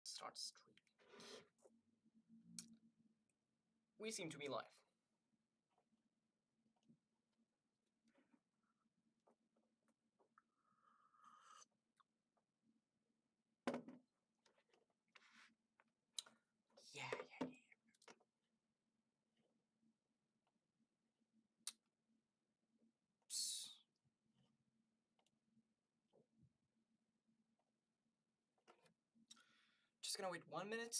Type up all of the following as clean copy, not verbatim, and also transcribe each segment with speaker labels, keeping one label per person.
Speaker 1: Start stream. We seem to be live. Yeah. Oops. Just gonna wait 1 minute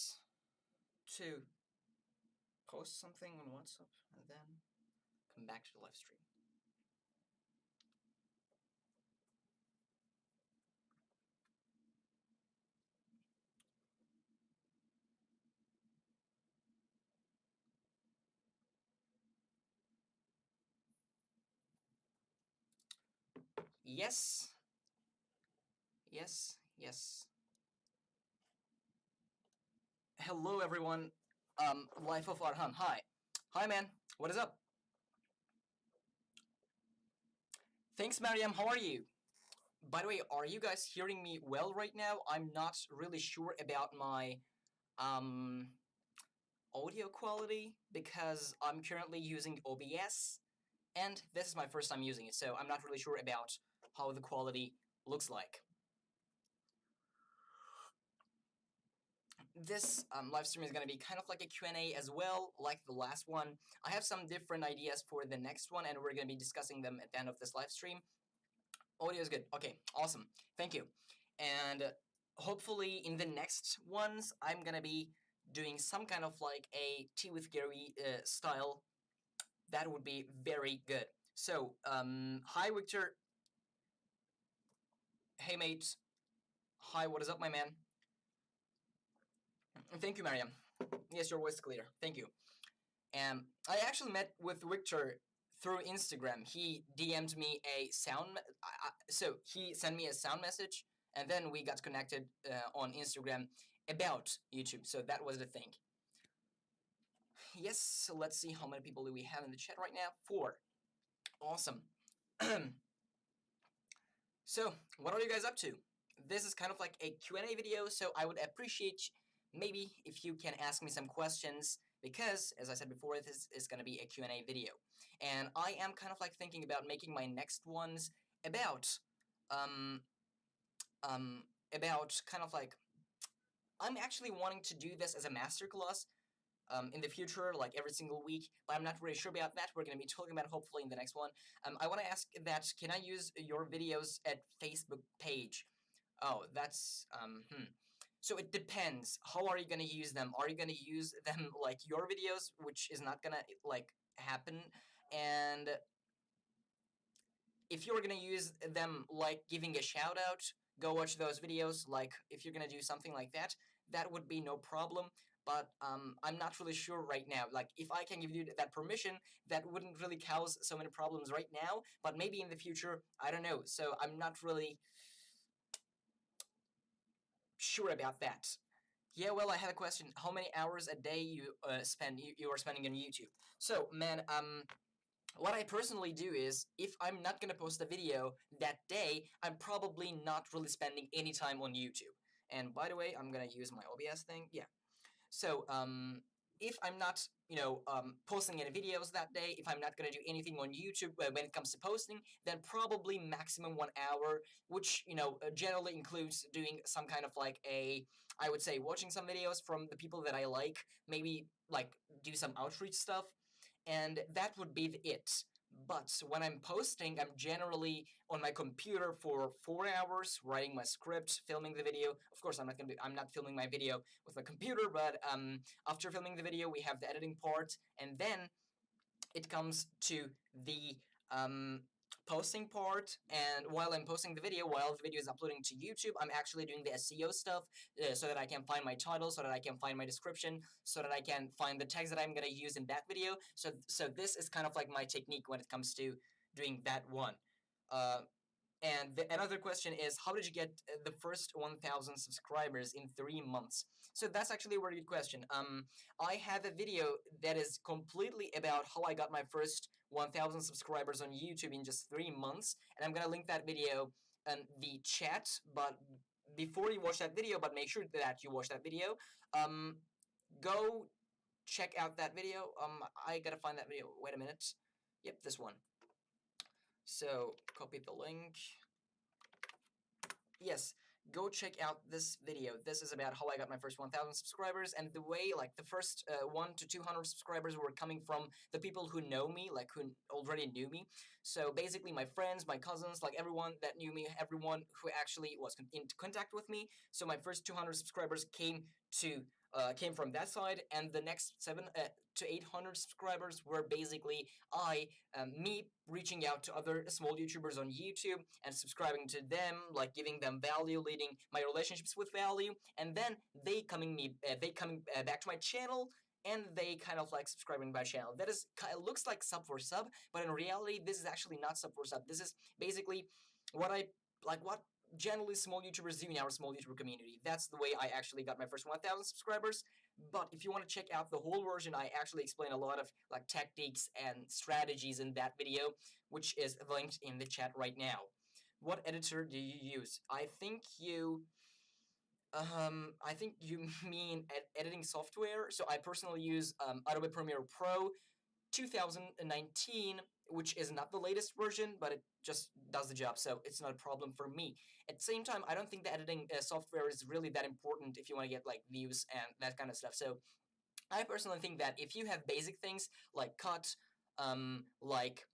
Speaker 1: to post something on WhatsApp and then come back to the live stream. Yes. Yes. Hello, everyone. Life of Arhan. Hi. Hi, man. What is up? Thanks, Mariam. How are you? By the way, are you guys hearing me well right now? I'm not really sure about my um, audio quality because I'm currently using OBS and this is my first time using it, so I'm not really sure about how the quality looks like. This live stream is going to be kind of like a Q&A as well, like the last one. I have some different ideas for the next one, and we're going to be discussing them at the end of this live stream. Audio is good. Okay, awesome. Thank you. And hopefully in the next ones, I'm going to be doing some kind of like a Tea with Gary style. That would be very good. So, hi, Victor. Hey, mate. Hi, what is up, my man? Thank you, Mariam. Yes, your voice is clear. Thank you. I actually met with Victor through Instagram. He DM'd me a sound. So he sent me a sound message, and then we got connected on Instagram about YouTube. So that was the thing. Yes. So let's see how many people do we have in the chat right now. 4. Awesome. So what are you guys up to? This is kind of like a Q&A video, so I would appreciate maybe if you can ask me some questions because, as I said before, this is going to be a Q&A video. And I am kind of like thinking about making my next ones about, um, about kind of like, I'm actually wanting to do this as a masterclass in the future, like every single week, but I'm not really sure about that. We're going to be talking about hopefully in the next one. I want to ask that, can I use your videos at Facebook page? Oh, that's, So it depends. How are you going to use them? Are you going to use them like your videos, which is not going to like happen? And if you're going to use them like giving a shout out, go watch those videos. Like if you're going to do something like that, that would be no problem. But I'm not really sure right now. Like if I can give you that permission, that wouldn't really cause so many problems right now. But maybe in the future, I don't know. So I'm not really sure about that. Yeah, well, I had a question. How many hours a day you are spending on YouTube? So, man, what I personally do is if I'm not gonna post a video that day, I'm probably not really spending any time on YouTube. And by the way, I'm gonna use my OBS thing. Yeah. So if I'm not, posting any videos that day, if I'm not gonna do anything on YouTube when it comes to posting, then probably maximum 1 hour, which generally includes doing some kind of like I would say watching some videos from the people that I like, maybe like do some outreach stuff, and that would be it. But when I'm posting, I'm generally on my computer for 4 hours, writing my script, filming the video. Of course, I'm not filming my video with my computer, but after filming the video, we have the editing part, and then it comes to the um, posting part. And while I'm posting the video, while the video is uploading to YouTube, I'm actually doing the SEO stuff so that I can find my title, so that I can find my description, so that I can find the tags that I'm going to use in that video. So this is kind of like my technique when it comes to doing that one. Uh, and another question is, how did you get the first 1,000 subscribers in 3 months? So that's actually a very good question. I have a video that is completely about how I got my first 1,000 subscribers on YouTube in just 3 months, and I'm gonna link that video in the chat. But before you watch that video, but make sure that you watch that video. Go check out that video. I gotta find that video. Wait a minute. Yep, this one. So copy the link. Yes, go check out this video. This is about how I got my first 1,000 subscribers, and the way, like, the first 1 to 200 subscribers were coming from the people who know me, like, who already knew me. So basically my friends, my cousins, like, everyone that knew me, everyone who actually was in contact with me. So my first 200 subscribers came from that side, and the next 7 to 800 subscribers were basically me reaching out to other small YouTubers on YouTube and subscribing to them, like giving them value, leading my relationships with value, and then they coming back to my channel, and they kind of like subscribing to my channel. That is, it looks like sub for sub, but in reality, this is actually not sub for sub. This is basically what generally small YouTubers do in our small YouTuber community. That's the way I actually got my first 1,000 subscribers. But if you want to check out the whole version, I actually explain a lot of like tactics and strategies in that video, which is linked in the chat right now. What editor do you use? I think you mean editing software. So I personally use Adobe Premiere Pro 2019, which is not the latest version, but it just does the job, so it's not a problem for me. At the same time, I don't think the editing software is really that important if you want to get like views and that kind of stuff. So I personally think that if you have basic things like cut, like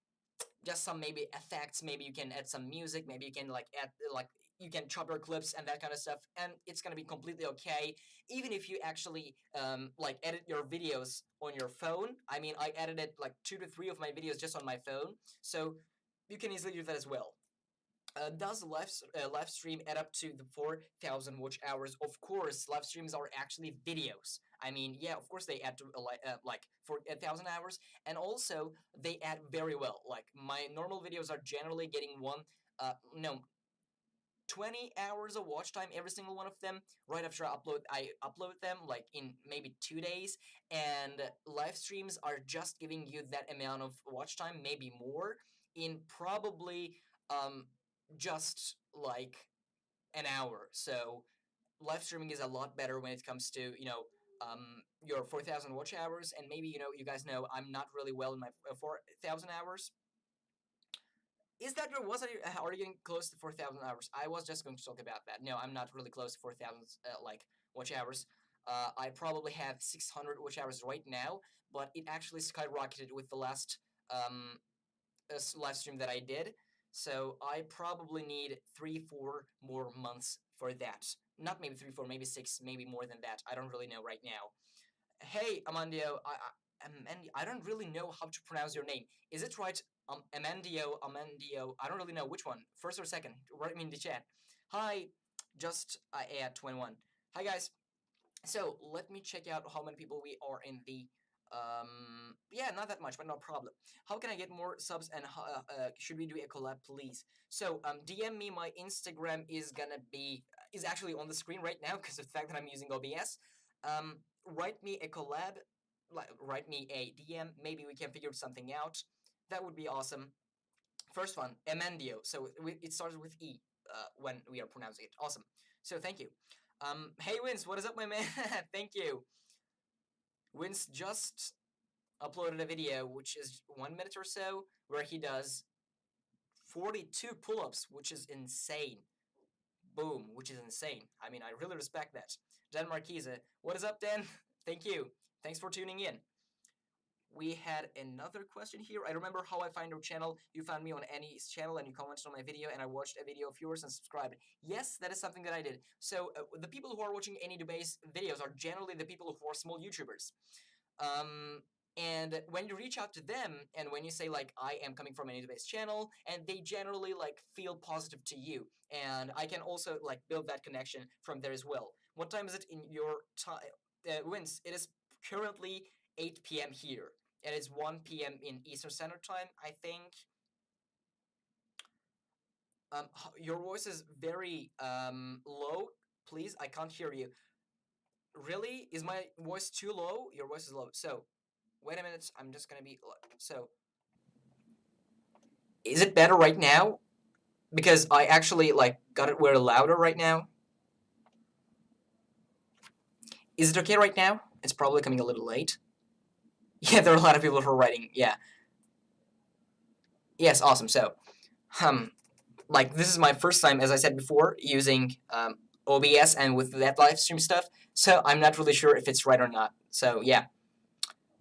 Speaker 1: just some maybe effects, maybe you can add some music, maybe you can like add like you can chop your clips and that kind of stuff, and it's gonna be completely okay. Even if you actually like edit your videos on your phone. I mean, I edited like 2 to 3 of my videos just on my phone, so you can easily do that as well. Does live stream add up to the 4,000 watch hours? Of course, live streams are actually videos. I mean, yeah, of course they add to like 4,000 hours, and also they add very well. Like my normal videos are generally getting no 20 hours of watch time, every single one of them. Right after I upload them like in maybe 2 days, and live streams are just giving you that amount of watch time, maybe more, in probably just like an hour. So live streaming is a lot better when it comes to your 4,000 watch hours, and maybe you guys know I'm not really well in my 4,000 hours. Is that true? Are you getting close to 4,000 hours? I was just going to talk about that. No, I'm not really close to 4,000 like watch hours. I probably have 600 watch hours right now, but it actually skyrocketed with the last live stream that I did. So I probably need 3-4 more months for that. Not maybe 3-4, maybe 6, maybe more than that. I don't really know right now. Hey, Amandio, I don't really know how to pronounce your name. Is it right? Amandio. I don't really know which one, first or second. Write me in the chat. Hi, just add 21. Hi guys. So let me check out how many people we are in the. Yeah, not that much, but no problem. How can I get more subs, and should we do a collab, please? So DM me. My Instagram is actually on the screen right now because of the fact that I'm using OBS. Write me a collab, like write me a DM. Maybe we can figure something out. That would be awesome. First one, Emendio. So it starts with E when we are pronouncing it. Awesome. So thank you. Hey Wins, what is up, my man? Thank you. Wins just uploaded a video, which is 1 minute or so, where he does 42 pull-ups, which is insane. Boom, which is insane. I mean, I really respect that. Dan Marquise, what is up, Dan? Thank you. Thanks for tuning in. We had another question here. I remember how I find your channel. You found me on Annie's channel and you commented on my video, and I watched a video of yours and subscribed. Yes, that is something that I did. So the people who are watching Annie Dubé's videos are generally the people who are small YouTubers. And when you reach out to them and when you say like I am coming from an Annie-based channel, and they generally like feel positive to you, and I can also like build that connection from there as well. What time is it in your time? Wins. It is currently 8 p.m. here. It is 1 p.m. in Eastern Standard Time, I think. Your voice is very low. Please, I can't hear you. Really? Is my voice too low? Your voice is low. So, wait a minute. I'm just gonna be so. Is it better right now? Because I actually like got it way louder right now. Is it okay right now? It's probably coming a little late. Yeah, there are a lot of people who are writing. Yeah. Yes, awesome. So, like this is my first time, as I said before, using OBS and with that live stream stuff. So I'm not really sure if it's right or not. So yeah,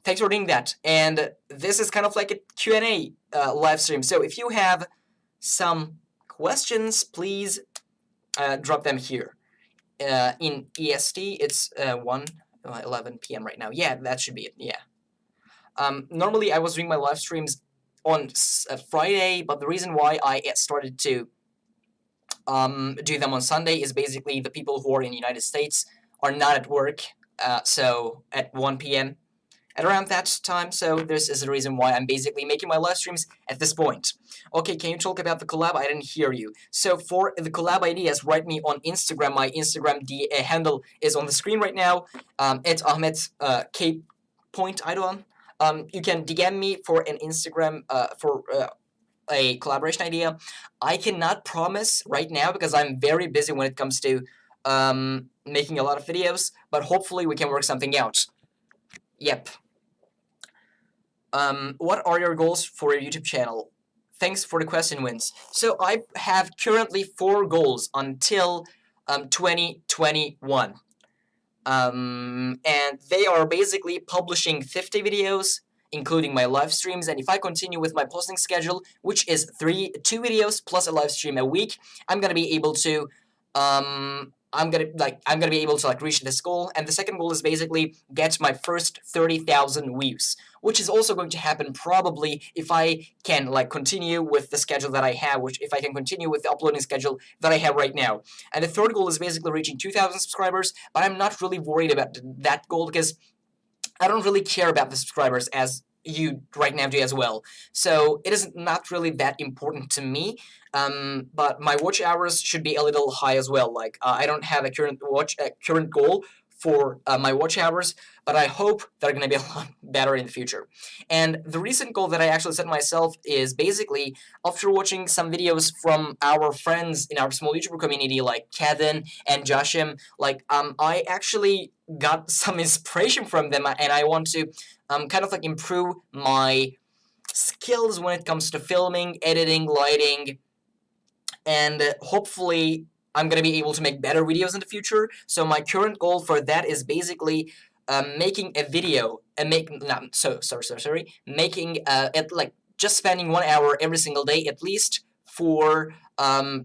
Speaker 1: thanks for doing that. And this is kind of like a Q&A live stream. So if you have some questions, please drop them here. In EST, it's 11 p.m. right now. Yeah, that should be it. Yeah. Normally, I was doing my live streams on Friday, but the reason why I started to do them on Sunday is basically the people who are in the United States are not at work, so at 1 p.m. at around that time, so this is the reason why I'm basically making my live streams at this point. Okay, can you talk about the collab? I didn't hear you. So for the collab ideas, write me on Instagram. My Instagram handle is on the screen right now. It's Ahmet K. Aydoğan. You can DM me for an Instagram for a collaboration idea. I cannot promise right now because I'm very busy when it comes to making a lot of videos, but hopefully we can work something out. Yep. What are your goals for your YouTube channel? Thanks for the question, Wins. So I have currently 4 goals until 2021. And they are basically publishing 50 videos, including my live streams. And if I continue with my posting schedule, which is 2 videos plus a live stream a week, I'm gonna be able to I'm gonna be able to like reach this goal. And the second goal is basically get my first 30,000 views, which is also going to happen probably if I can like continue with the schedule that I have, which if I can continue with the uploading schedule that I have right now. And the third goal is basically reaching 2,000 subscribers, but I'm not really worried about that goal because I don't really care about the subscribers as you right now do as well. So it is not really that important to me. But my watch hours should be a little high as well. Like I don't have a current goal for my watch hours, but I hope they're going to be a lot better in the future. And the recent goal that I actually set myself is basically after watching some videos from our friends in our small YouTuber community like Kevin and Joshim, like I actually got some inspiration from them, and I want to kind of like improve my skills when it comes to filming, editing, lighting, and hopefully I'm going to be able to make better videos in the future. So my current goal for that is basically making a video and making just spending 1 hour every single day at least for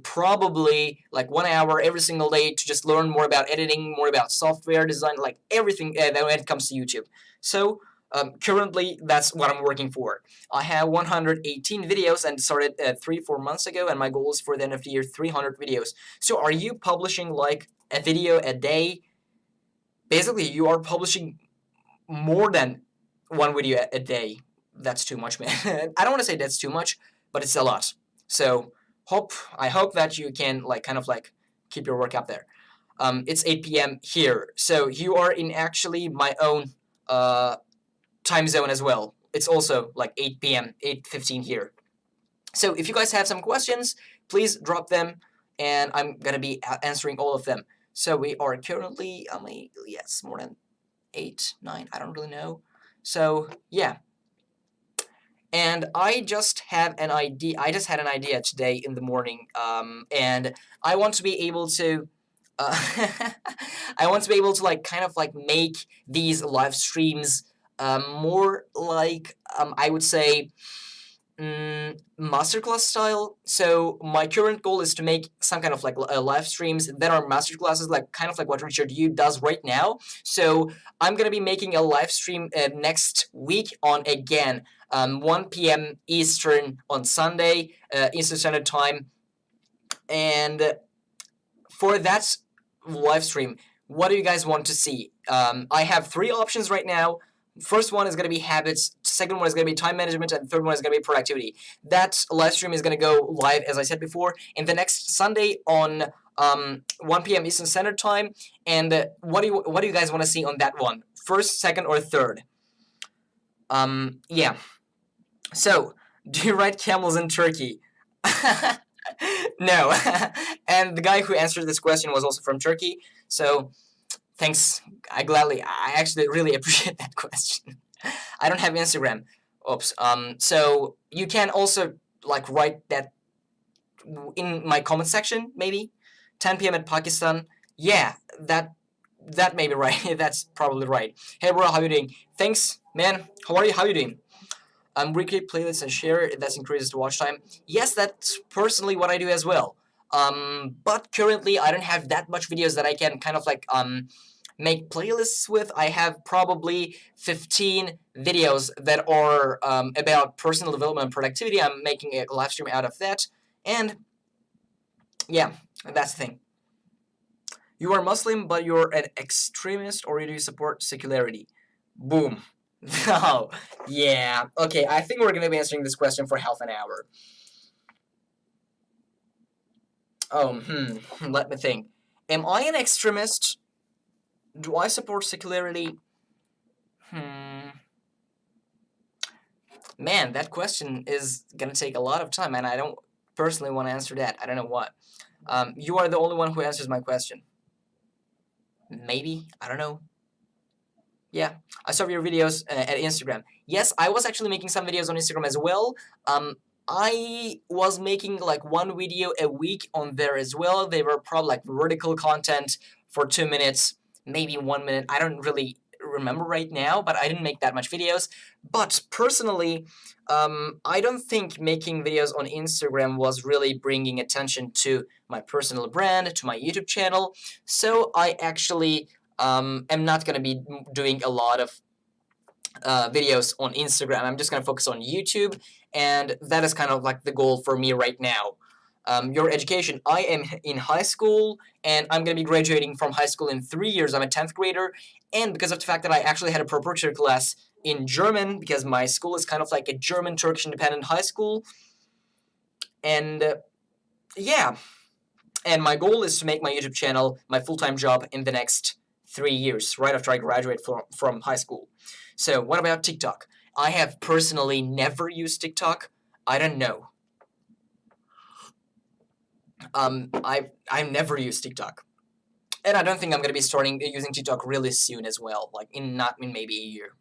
Speaker 1: probably like 1 hour every single day to just learn more about editing, more about software design, like everything that when it comes to YouTube. So currently, that's what I'm working for. I have 118 videos and started 3-4 months ago, and my goal is for the end of the year 300 videos. So are you publishing like a video a day? Basically, you are publishing more than 1 video a day. That's too much, man. I don't want to say that's too much, but it's a lot. So I hope that you can like kind of like keep your work up there. It's 8 p.m. here, so you are in actually my own time zone as well. It's also like 8 p.m., 8:15 here. So if you guys have some questions, please drop them, and I'm going to be answering all of them. So we are currently, yes, more than 8, 9, I don't really know. So, yeah. And I just have an idea. I just had an idea today in the morning, and I want to be able to I want to be able to like kind of like make these live streams more like I would say masterclass style. So my current goal is to make some kind of like live streams that are masterclasses, like kind of like what Richard Yu does right now. So I'm gonna be making a live stream next week on again 1 p.m. Eastern on Sunday, Eastern Standard Time, and for that live stream, what do you guys want to see? I have 3 options right now. First one is going to be habits, second one is going to be time management, and third one is going to be productivity. That live stream is going to go live, as I said before, in the next Sunday on 1 p.m. Eastern Standard Time. And what do you guys want to see on that one? First, second, or third? Yeah. So, do you ride camels in Turkey? No. And the guy who answered this question was also from Turkey. So, Thanks. I actually really appreciate that question. I don't have Instagram. Oops. So you can also like write that in my comment section, maybe 10 p.m. at Pakistan. Yeah, that may be right. That's probably right. Hey, bro, how you doing? Thanks, man. How are you? How you doing? Recreate playlists and share. That increases the watch time. Yes, that's personally what I do as well. But currently I don't have that much videos that I can kind of like make playlists with. I have probably 15 videos that are about personal development and productivity. I'm making a live stream out of that, and yeah, that's the thing. You are Muslim, but you're an extremist, or do you support secularity? Boom. Oh, yeah. Okay, I think we're going to be answering this question for half an hour. Oh, let me think. Am I an extremist? Do I support secularity? Man, that question is going to take a lot of time, and I don't personally want to answer that. I don't know what. You are the only one who answers my question. Maybe? I don't know. Yeah, I saw your videos at Instagram. Yes, I was actually making some videos on Instagram as well. I was making like one video a week on there as well. They were probably like vertical content for 2 minutes, maybe 1 minute. I don't really remember right now, but I didn't make that much videos. But personally, I don't think making videos on Instagram was really bringing attention to my personal brand, to my YouTube channel. So I actually am not going to be doing a lot of videos on Instagram. I'm just going to focus on YouTube, and that is kind of like the goal for me right now. Your education. I am in high school, and I'm going to be graduating from high school in 3 years. I'm a 10th grader, and because of the fact that I actually had a preparatory class in German, because my school is kind of like a German-Turkish independent high school, and yeah, and my goal is to make my YouTube channel my full-time job in the next 3 years, right after I graduate from high school. So what about TikTok? I have personally never used TikTok. I don't know. I've never used TikTok, and I don't think I'm gonna be starting using TikTok really soon as well. Like not in maybe a year.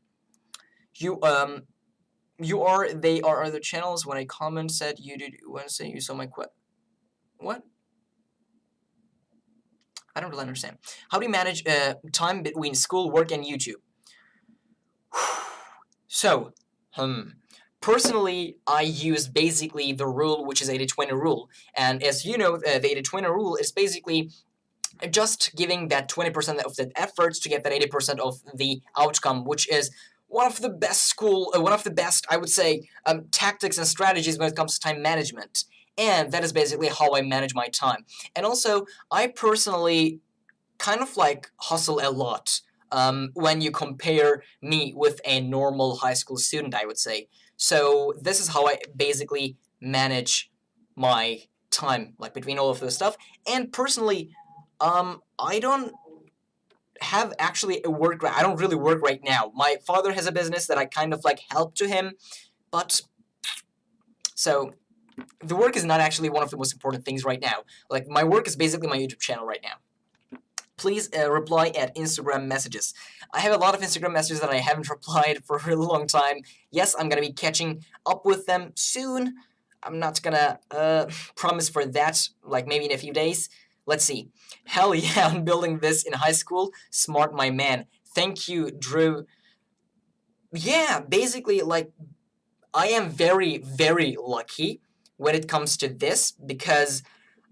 Speaker 1: They are other channels. When I comment said you did Wednesday, you saw my what? I don't really understand. How do you manage time between school, work, and YouTube? So, personally, I use basically the rule, which is 80-20 rule. And as you know, the 80-20 rule is basically just giving that 20% of the efforts to get that 80% of the outcome, which is one of the best, I would say, tactics and strategies when it comes to time management. And that is basically how I manage my time. And also, I personally kind of like hustle a lot when you compare me with a normal high school student, I would say. So this is how I basically manage my time, like between all of this stuff. And personally, I don't have actually a work. I don't really work right now. My father has a business that I kind of like help to him, but so the work is not actually one of the most important things right now. Like my work is basically my YouTube channel right now. Please reply at Instagram messages. I have a lot of Instagram messages that I haven't replied for a really long time. Yes, I'm going to be catching up with them soon. I'm not going to promise for that, like maybe in a few days. Let's see. Hell yeah, I'm building this in high school. Smart, my man. Thank you, Drew. Yeah, basically, like, I am very, very lucky when it comes to this because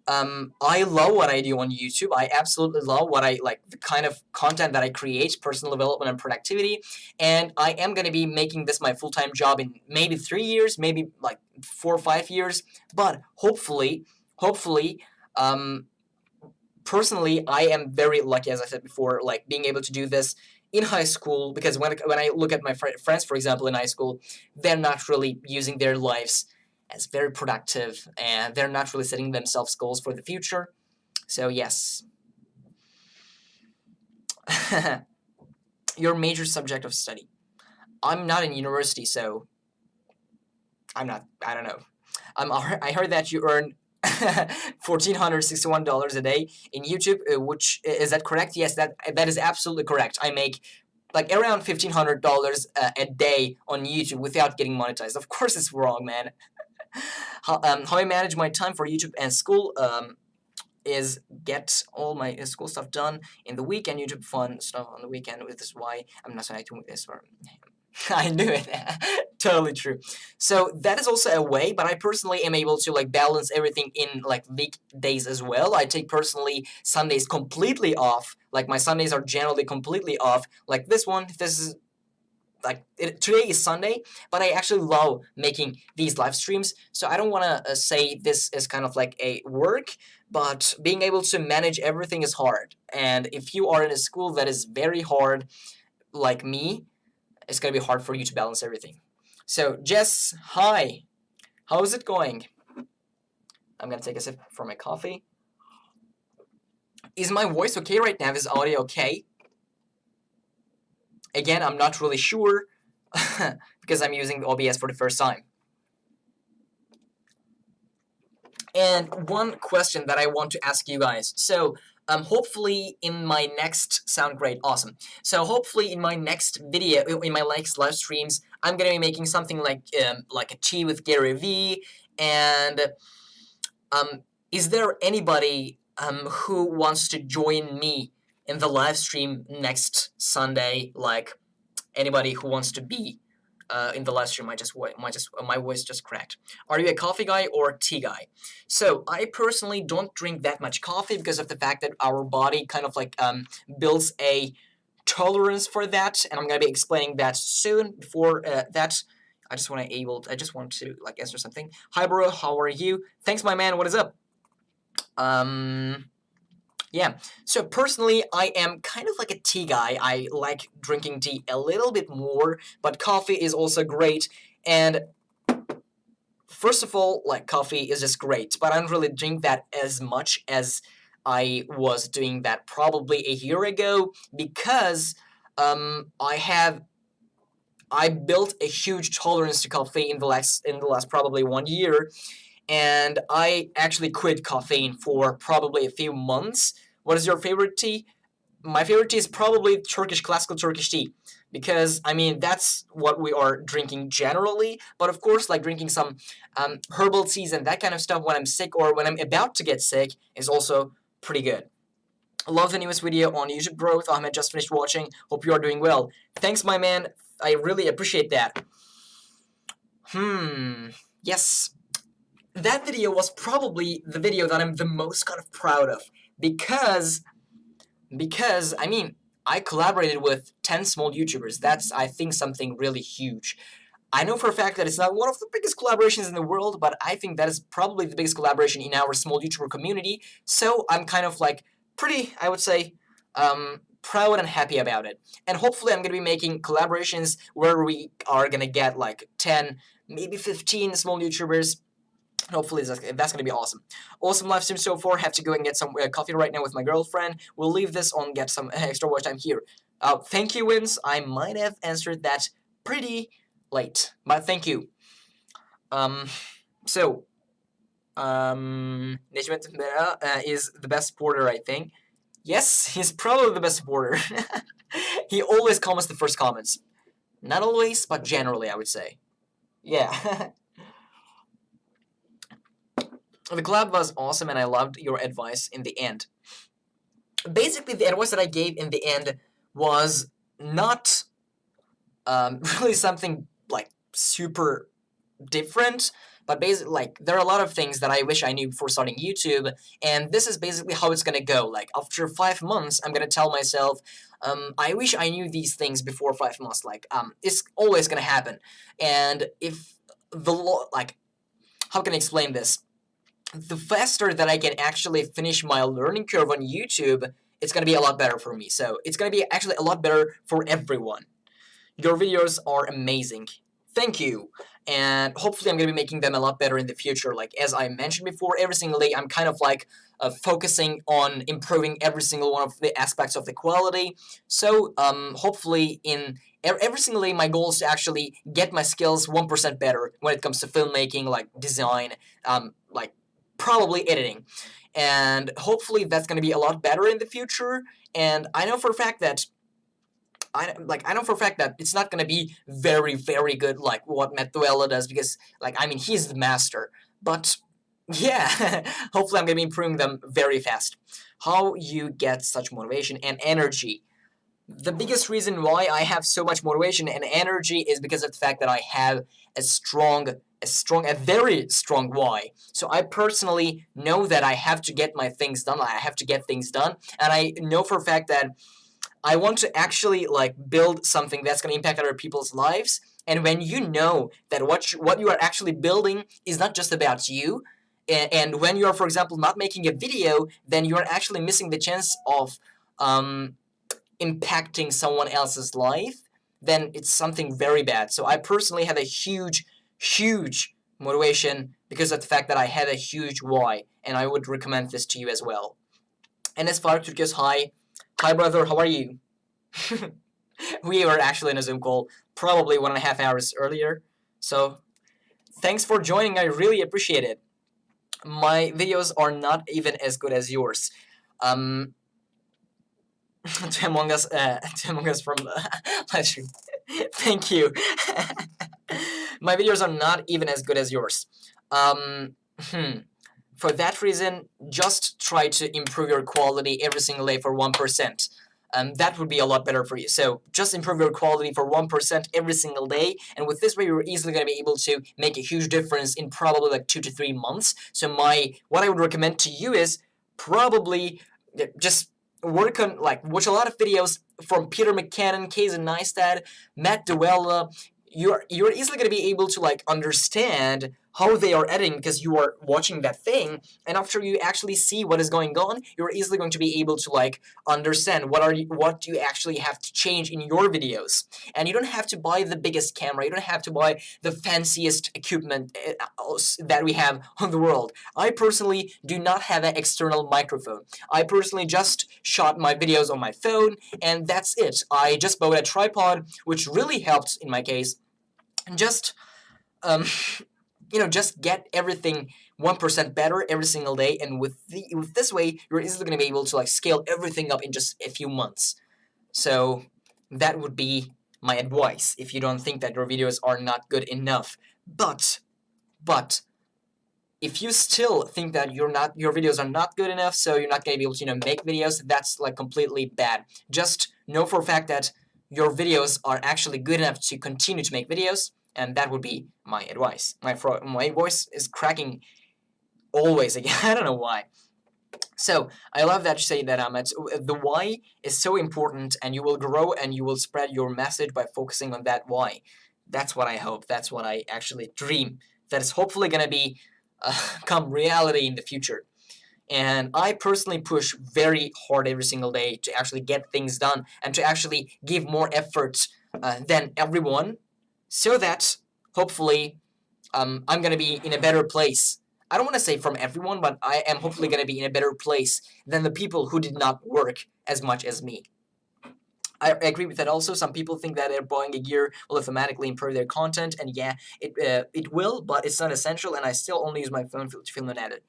Speaker 1: I love what I do on YouTube. I absolutely love what I like, the kind of content that I create, personal development and productivity. And I am going to be making this my full-time job in maybe 3 years, maybe like 4 or 5 years. But hopefully, personally, I am very lucky, as I said before, like being able to do this in high school, because when I look at my friends, for example, in high school, they're not really using their lives as very productive, and they're not really setting themselves goals for the future. So yes. Your major subject of study. I'm not in university, so I don't know. I heard that you earn $1,461 a day in YouTube, which is that correct? Yes, that is absolutely correct. I make like around $1,500 a day on YouTube without getting monetized. Of course, it's wrong, man. How I manage my time for YouTube and school is get all my school stuff done in the week and YouTube fun stuff on the weekend. This is why I'm not saying this. I knew it. Totally true. So that is also a way, but I personally am able to like balance everything in like weekdays as well. I take personally Sundays completely off. Like my Sundays are generally completely off. Like this one, this is like today is Sunday, but I actually love making these live streams. So I don't want to say this is kind of like a work, but being able to manage everything is hard. And if you are in a school that is very hard, like me, it's gonna be hard for you to balance everything. So Jess, hi, how's it going? I'm gonna take a sip for my coffee. Is my voice okay right now? Is audio okay? Again, I'm not really sure because I'm using OBS for the first time. And one question that I want to ask you guys. So hopefully in my next sound great, awesome. So hopefully in my next video, in my next live streams, I'm gonna be making something like a tea with Gary V. And is there anybody who wants to join me in the live stream next Sunday? Like anybody who wants to be in the live stream, my voice just cracked. Are you a coffee guy or tea guy? So I personally don't drink that much coffee because of the fact that our body kind of like builds a tolerance for that, and I'm gonna be explaining that soon. Before that, I just want to like answer something. Hi, bro. How are you? Thanks, my man. What is up? Yeah, so personally, I am kind of like a tea guy. I like drinking tea a little bit more, but coffee is also great. And first of all, like coffee is just great, but I don't really drink that as much as I was doing that probably a year ago because I built a huge tolerance to coffee in the last probably 1 year, and I actually quit caffeine for probably a few months. What is your favorite tea? My favorite tea is probably classical Turkish tea, because I mean that's what we are drinking generally. But of course, like drinking some herbal teas and that kind of stuff when I'm sick or when I'm about to get sick is also pretty good. Love the newest video on YouTube growth. Ahmed just finished watching. Hope you are doing well. Thanks, my man. I really appreciate that. Yes, that video was probably the video that I'm the most kind of proud of because I mean I collaborated with 10 small YouTubers. That's I think something really huge. I know for a fact that it's not one of the biggest collaborations in the world, but I think that is probably the biggest collaboration in our small YouTuber community. So I'm kind of like pretty, I would say, proud and happy about it. And hopefully I'm going to be making collaborations where we are going to get like 10, maybe 15 small YouTubers. Hopefully that's going to be awesome. Awesome live stream so far. Have to go and get some coffee right now with my girlfriend. We'll leave this on, get some extra watch time here. Thank you, Wins. I might have answered that pretty late, but thank you. So, Necmet Mera is the best supporter, I think. Yes, he's probably the best supporter. He always comments the first comments. Not always, but generally, I would say. Yeah. The collab was awesome, and I loved your advice in the end. Basically, the advice that I gave in the end was not really something like super different, but basically, like, there are a lot of things that I wish I knew before starting YouTube, and this is basically how it's gonna go. Like, after 5 months, I'm gonna tell myself, I wish I knew these things before 5 months. Like, it's always gonna happen. And if how can I explain this? The faster that I can actually finish my learning curve on YouTube, it's gonna be a lot better for me. So it's gonna be actually a lot better for everyone. Your videos are amazing. Thank you. And hopefully I'm going to be making them a lot better in the future. Like, as I mentioned before, every single day I'm kind of like focusing on improving every single one of the aspects of the quality. So hopefully in every single day my goal is to actually get my skills 1% better when it comes to filmmaking, like design, like probably editing. And hopefully that's going to be a lot better in the future. And I know for a fact that I know for a fact that it's not gonna be very, very good like what Matt does, because like I mean he's the master. But yeah, hopefully I'm gonna be improving them very fast. How you get such motivation and energy? The biggest reason why I have so much motivation and energy is because of the fact that I have a very strong why. So I personally know that I have to get my things done. I have to get things done, and I know for a fact that I want to actually like build something that's going to impact other people's lives. And when you know that what you are actually building is not just about you, and when you are, for example, not making a video, then you are actually missing the chance of impacting someone else's life, then it's something very bad. So I personally have a huge motivation because of the fact that I have a huge why, and I would recommend this to you as well. And as far as hi. Hi, brother, how are you? We were actually in a Zoom call probably 1.5 hours earlier. So thanks for joining. I really appreciate it. My videos are not even as good as yours. To Among Us from live stream. Thank you. My videos are not even as good as yours. For that reason, just try to improve your quality every single day for 1%. That would be a lot better for you. So just improve your quality for 1% every single day, and with this way, you're easily going to be able to make a huge difference in probably like 2 to 3 months. So what I would recommend to you is probably just work on watch a lot of videos from Peter McKinnon, Casey Neistat, Matt Duella. You're easily going to be able to understand how they are editing because you are watching that thing, and after you actually see what is going on, you're easily going to be able to understand what you actually have to change in your videos. And you don't have to buy the biggest camera, you don't have to buy the fanciest equipment that we have on the world. I personally do not have an external microphone. I personally just shot my videos on my phone, and that's it. I just bought a tripod, which really helped in my case. And just just get everything 1% better every single day, and with this way, you're easily going to be able to scale everything up in just a few months. So that would be my advice if you don't think that your videos are not good enough. But if you still think that your videos are not good enough, so you're not going to be able to make videos, that's completely bad. Just know for a fact that your videos are actually good enough to continue to make videos. And that would be my advice. My voice is cracking always again. I don't know why. So I love that you say that, Ahmet. The why is so important, and you will grow and you will spread your message by focusing on that why. That's what I hope. That's what I actually dream. That is hopefully going to be come reality in the future. And I personally push very hard every single day to actually get things done and to actually give more effort than everyone, so that hopefully I'm going to be in a better place. I don't want to say from everyone, but I am hopefully going to be in a better place than the people who did not work as much as me. I agree with that also. Some people think that buying a gear will automatically improve their content, and yeah, it will, but it's not essential, and I still only use my phone to film and edit.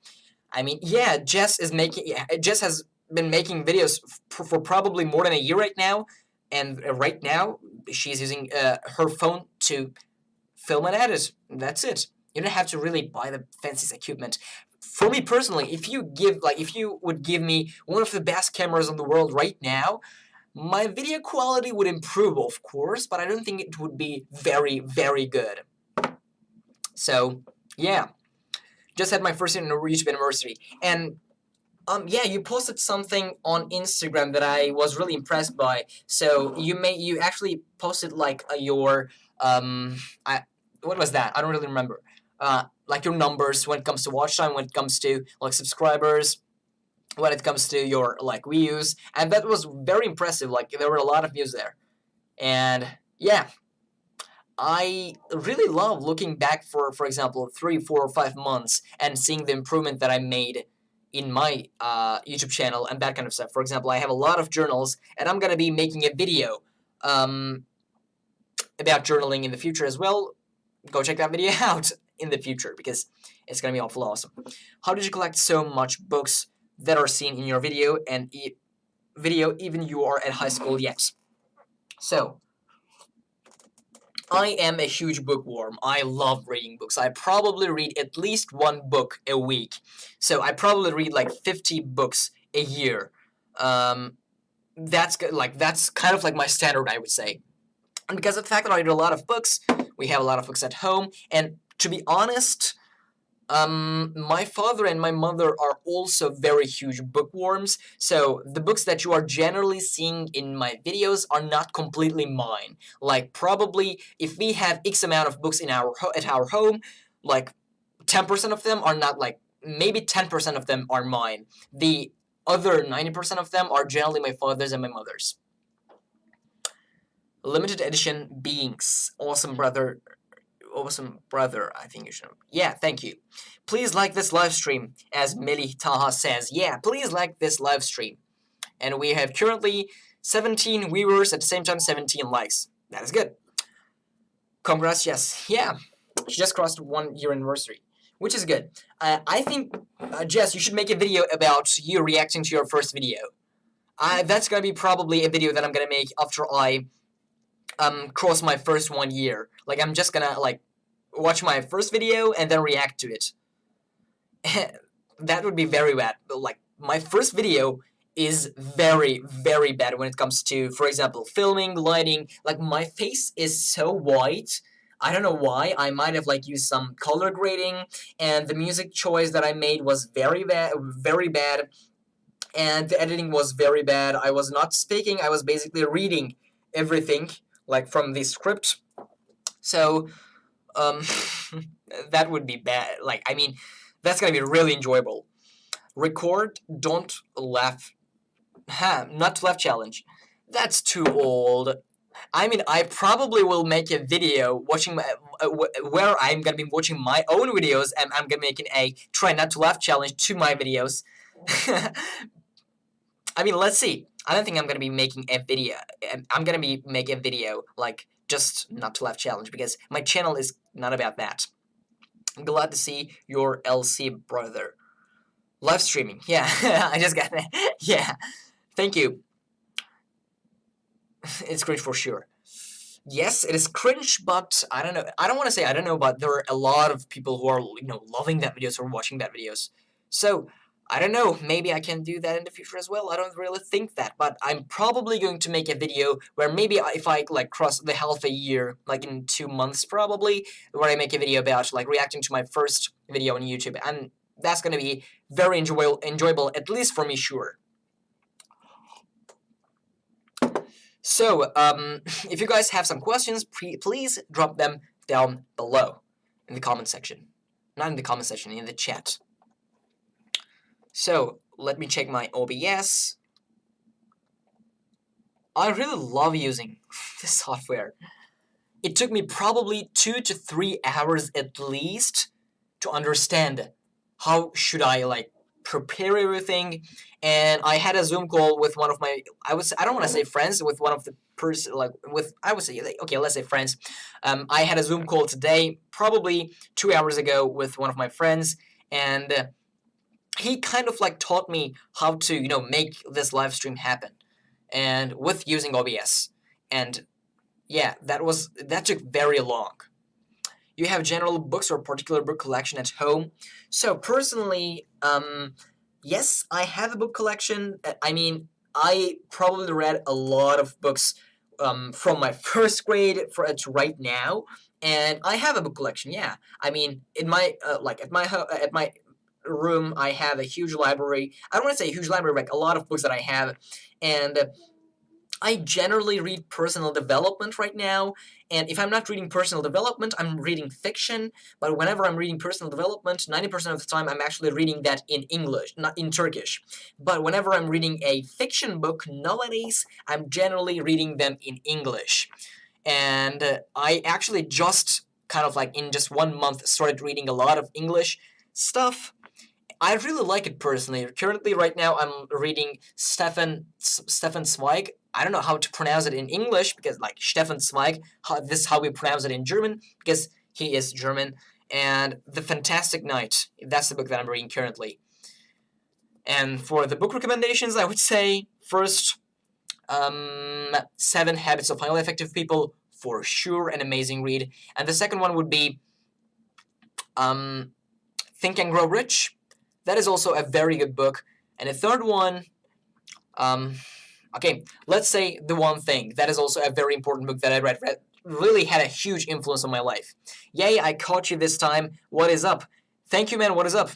Speaker 1: I mean, yeah, Jess has been making videos for probably more than a year right now, and right now she's using her phone to film and edit. That's it. You don't have to really buy the fanciest equipment. For me personally, if you would give me one of the best cameras in the world right now, my video quality would improve, of course, but I don't think it would be very, very good. So, yeah. Just had my first YouTube anniversary, and yeah, you posted something on Instagram that I was really impressed by. So you actually posted your what was that? I don't really remember. Your numbers when it comes to watch time, when it comes to subscribers, when it comes to your views, and that was very impressive. There were a lot of views there, and yeah. I really love looking back for example, 3, 4, or 5 months and seeing the improvement that I made in my YouTube channel and that kind of stuff. For example, I have a lot of journals, and I'm going to be making a video about journaling in the future as well. Go check that video out. in the future, because it's gonna be awful awesome. How did you collect so much books that are seen in your video and even you are at high school yet? So, I am a huge bookworm. I love reading books. I probably read at least one book a week. So I probably read like 50 books a year. That's kind of like my standard, I would say. And because of the fact that I read a lot of books, we have a lot of books at home. And to be honest, my father and my mother are also very huge bookworms, so the books that you are generally seeing in my videos are not completely mine. Like, probably, if we have X amount of books in at our home, like 10% of them are not, like, maybe 10% of them are mine. The other 90% of them are generally my father's and my mother's. Limited edition beings. Awesome brother, I think you should. Yeah, thank you. Please like this live stream, as Meli Taha says. Yeah, please like this live stream. And we have currently 17 viewers, at the same time 17 likes. That is good. Congrats, Jess. Yeah, she just crossed 1 year anniversary, which is good. I think, Jess, you should make a video about you reacting to your first video. That's gonna be probably a video that I'm gonna make after I cross my first 1 year. Like, I'm just gonna, like, watch my first video and then react to it. That would be very bad. But, like, my first video is very, very bad when it comes to, for example, filming, lighting. Like, my face is so white. I don't know why. I might have, like, used some color grading, and the music choice that I made was very bad, and the editing was very bad. I was not speaking. I was basically reading everything, like, from the script. So, that would be bad. Like, I mean, that's gonna be really enjoyable. Record, don't laugh. Not to laugh challenge. That's too old. I mean, I probably will make a video watching where I'm gonna be watching my own videos, and I'm gonna be making a try not to laugh challenge to my videos. I mean, let's see. I don't think I'm gonna be making a video. I'm gonna be making a video like just not to laugh challenge, because my channel is not about that. I'm glad to see your LC brother. Live streaming, yeah. I just got that. Yeah, thank you. It's cringe for sure. Yes, it is cringe, but I don't know. I don't want to say I don't know, but there are a lot of people who are, loving that videos or watching that videos. So, I don't know, maybe I can do that in the future as well. I don't really think that, but I'm probably going to make a video where maybe if I, like, cross the half a year, like in 2 months probably, where I make a video about, like, reacting to my first video on YouTube, and that's going to be very enjoyable, at least for me, sure. So, if you guys have some questions, please drop them down below in the comment section. Not in the comment section, in the chat. So, let me check my OBS. I really love using this software. It took me probably 2 to 3 hours at least to understand how should I, like, prepare everything. And I had a Zoom call with one of my, I don't want to say friends, with one of the person, like, I would say, okay, let's say friends. I had a Zoom call today, probably 2 hours ago, with one of my friends, and he kind of, like, taught me how to, make this live stream happen, and with using OBS. And yeah, that took very long. You have general books or particular book collection at home? So personally, yes, I have a book collection. I mean, I probably read a lot of books from my first grade to right now, and I have a book collection. Yeah, I mean, in my at my room, I have a huge library. I don't want to say a huge library, like a lot of books that I have, and I generally read personal development right now, and if I'm not reading personal development, I'm reading fiction, but whenever I'm reading personal development, 90% of the time I'm actually reading that in English, not in Turkish. But whenever I'm reading a fiction book nowadays, I'm generally reading them in English. And I actually just kind of, like, in just 1 month started reading a lot of English stuff. I really like it personally. Currently, right now, I'm reading Stefan Zweig. I don't know how to pronounce it in English, because, like, Stefan Zweig, this is how we pronounce it in German, because he is German. and The Fantastic Knight. That's the book that I'm reading currently. And for the book recommendations, I would say first, 7 Habits of Highly Effective People, for sure an amazing read. And the second one would be Think and Grow Rich. That is also a very good book. And the third one, okay, let's say The One Thing. That is also a very important book that I read. Really had a huge influence on my life. Yay, I caught you this time. What is up? Thank you, man. What is up?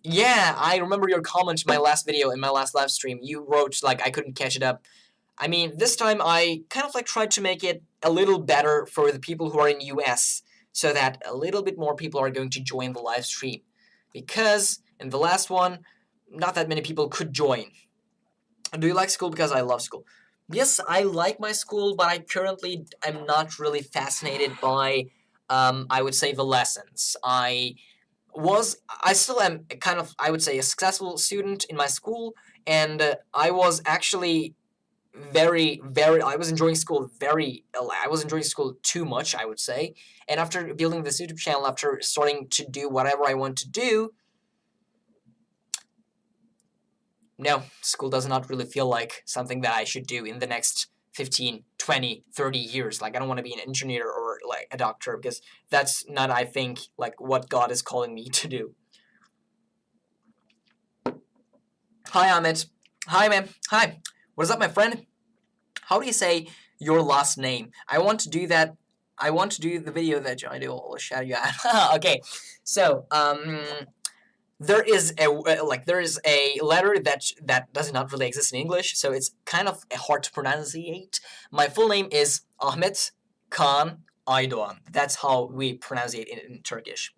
Speaker 1: Yeah, I remember your comment in my last video, in my last live stream. You wrote, like, I couldn't catch it up. I mean, this time I kind of like tried to make it a little better for the people who are in US, so that a little bit more people are going to join the live stream. Because in the last one, not that many people could join. Do you like school? Because I love school. Yes, I like my school, but I currently am not really fascinated by, I would say, the lessons. I still am kind of, I would say, a successful student in my school, and I was actually I was enjoying school I was enjoying school too much, I would say. And after building this YouTube channel, after starting to do whatever I want to do, no, school does not really feel like something that I should do in the next 15, 20, 30 years. Like, I don't want to be an engineer or, like, a doctor, because that's not, I think, like, what God is calling me to do. Hi, Ahmet. Hi, man. Hi. What is up, my friend? How do you say your last name? I want to do that. I want to do the video that I do. I'll shout you out. Okay. So, there is a letter that does not really exist in English, so it's kind of hard to pronunciate. My full name is Ahmet Kaan Aydoğan. That's how we pronounce it in Turkish.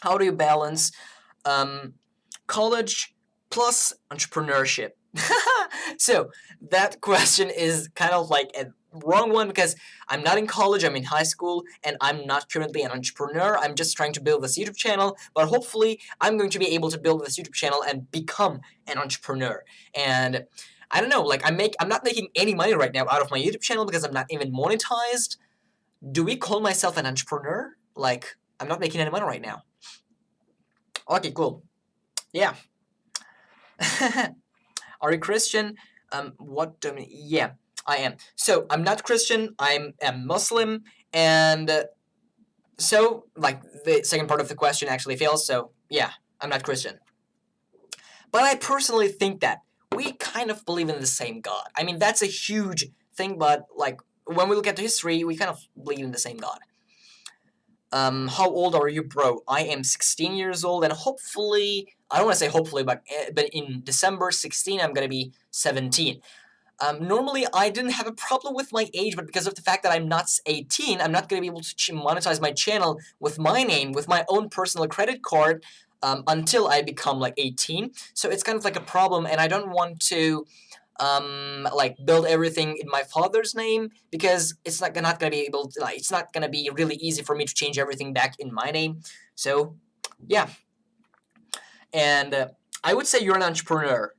Speaker 1: How do you balance college plus entrepreneurship? So that question is kind of like a wrong one, because I'm not in college, I'm in high school, and I'm not currently an entrepreneur. I'm just trying to build this YouTube channel, but hopefully I'm going to be able to build this YouTube channel and become an entrepreneur. And I don't know, like, I'm not making any money right now out of my YouTube channel because I'm not even monetized. Do we call myself an entrepreneur? Like, I'm not making any money right now. Okay, cool. Yeah. Are you Christian? Yeah, I am. So, I'm not Christian, I'm a Muslim, and so, like, the second part of the question actually fails, so, yeah, I'm not Christian. But I personally think that we kind of believe in the same God. I mean, that's a huge thing, but, like, when we look at the history, we kind of believe in the same God. How old are you, bro? I am 16 years old, and hopefully, I don't want to say hopefully, but in December 16, I'm going to be 17. Normally, I didn't have a problem with my age, but because of the fact that I'm not 18, I'm not going to be able to monetize my channel with my name, with my own personal credit card, until I become, like, 18. So it's kind of like a problem, and I don't want to like, build everything in my father's name, because it's not gonna be able to, like, it's not gonna be really easy for me to change everything back in my name. So, yeah. And I would say you're an entrepreneur.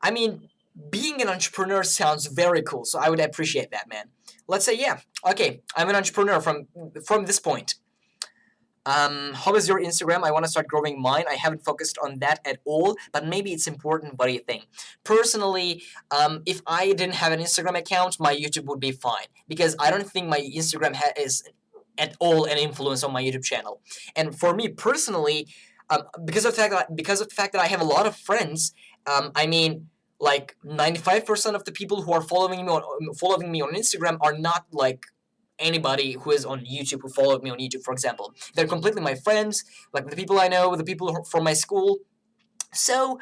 Speaker 1: I mean, being an entrepreneur sounds very cool, so I would appreciate that, man. Let's say, yeah, okay, I'm an entrepreneur from this point. How is your Instagram? I want to start growing mine. I haven't focused on that at all, but maybe it's important. What do you think? Personally, if I didn't have an Instagram account, my YouTube would be fine, because I don't think my Instagram is at all an influence on my YouTube channel. And for me personally, because of the fact that I have a lot of friends, I mean, like, 95% of the people who are following me on Instagram are not, like, anybody who is on YouTube, who followed me on YouTube, for example. They're completely my friends, like the people I know, the people from my school. So,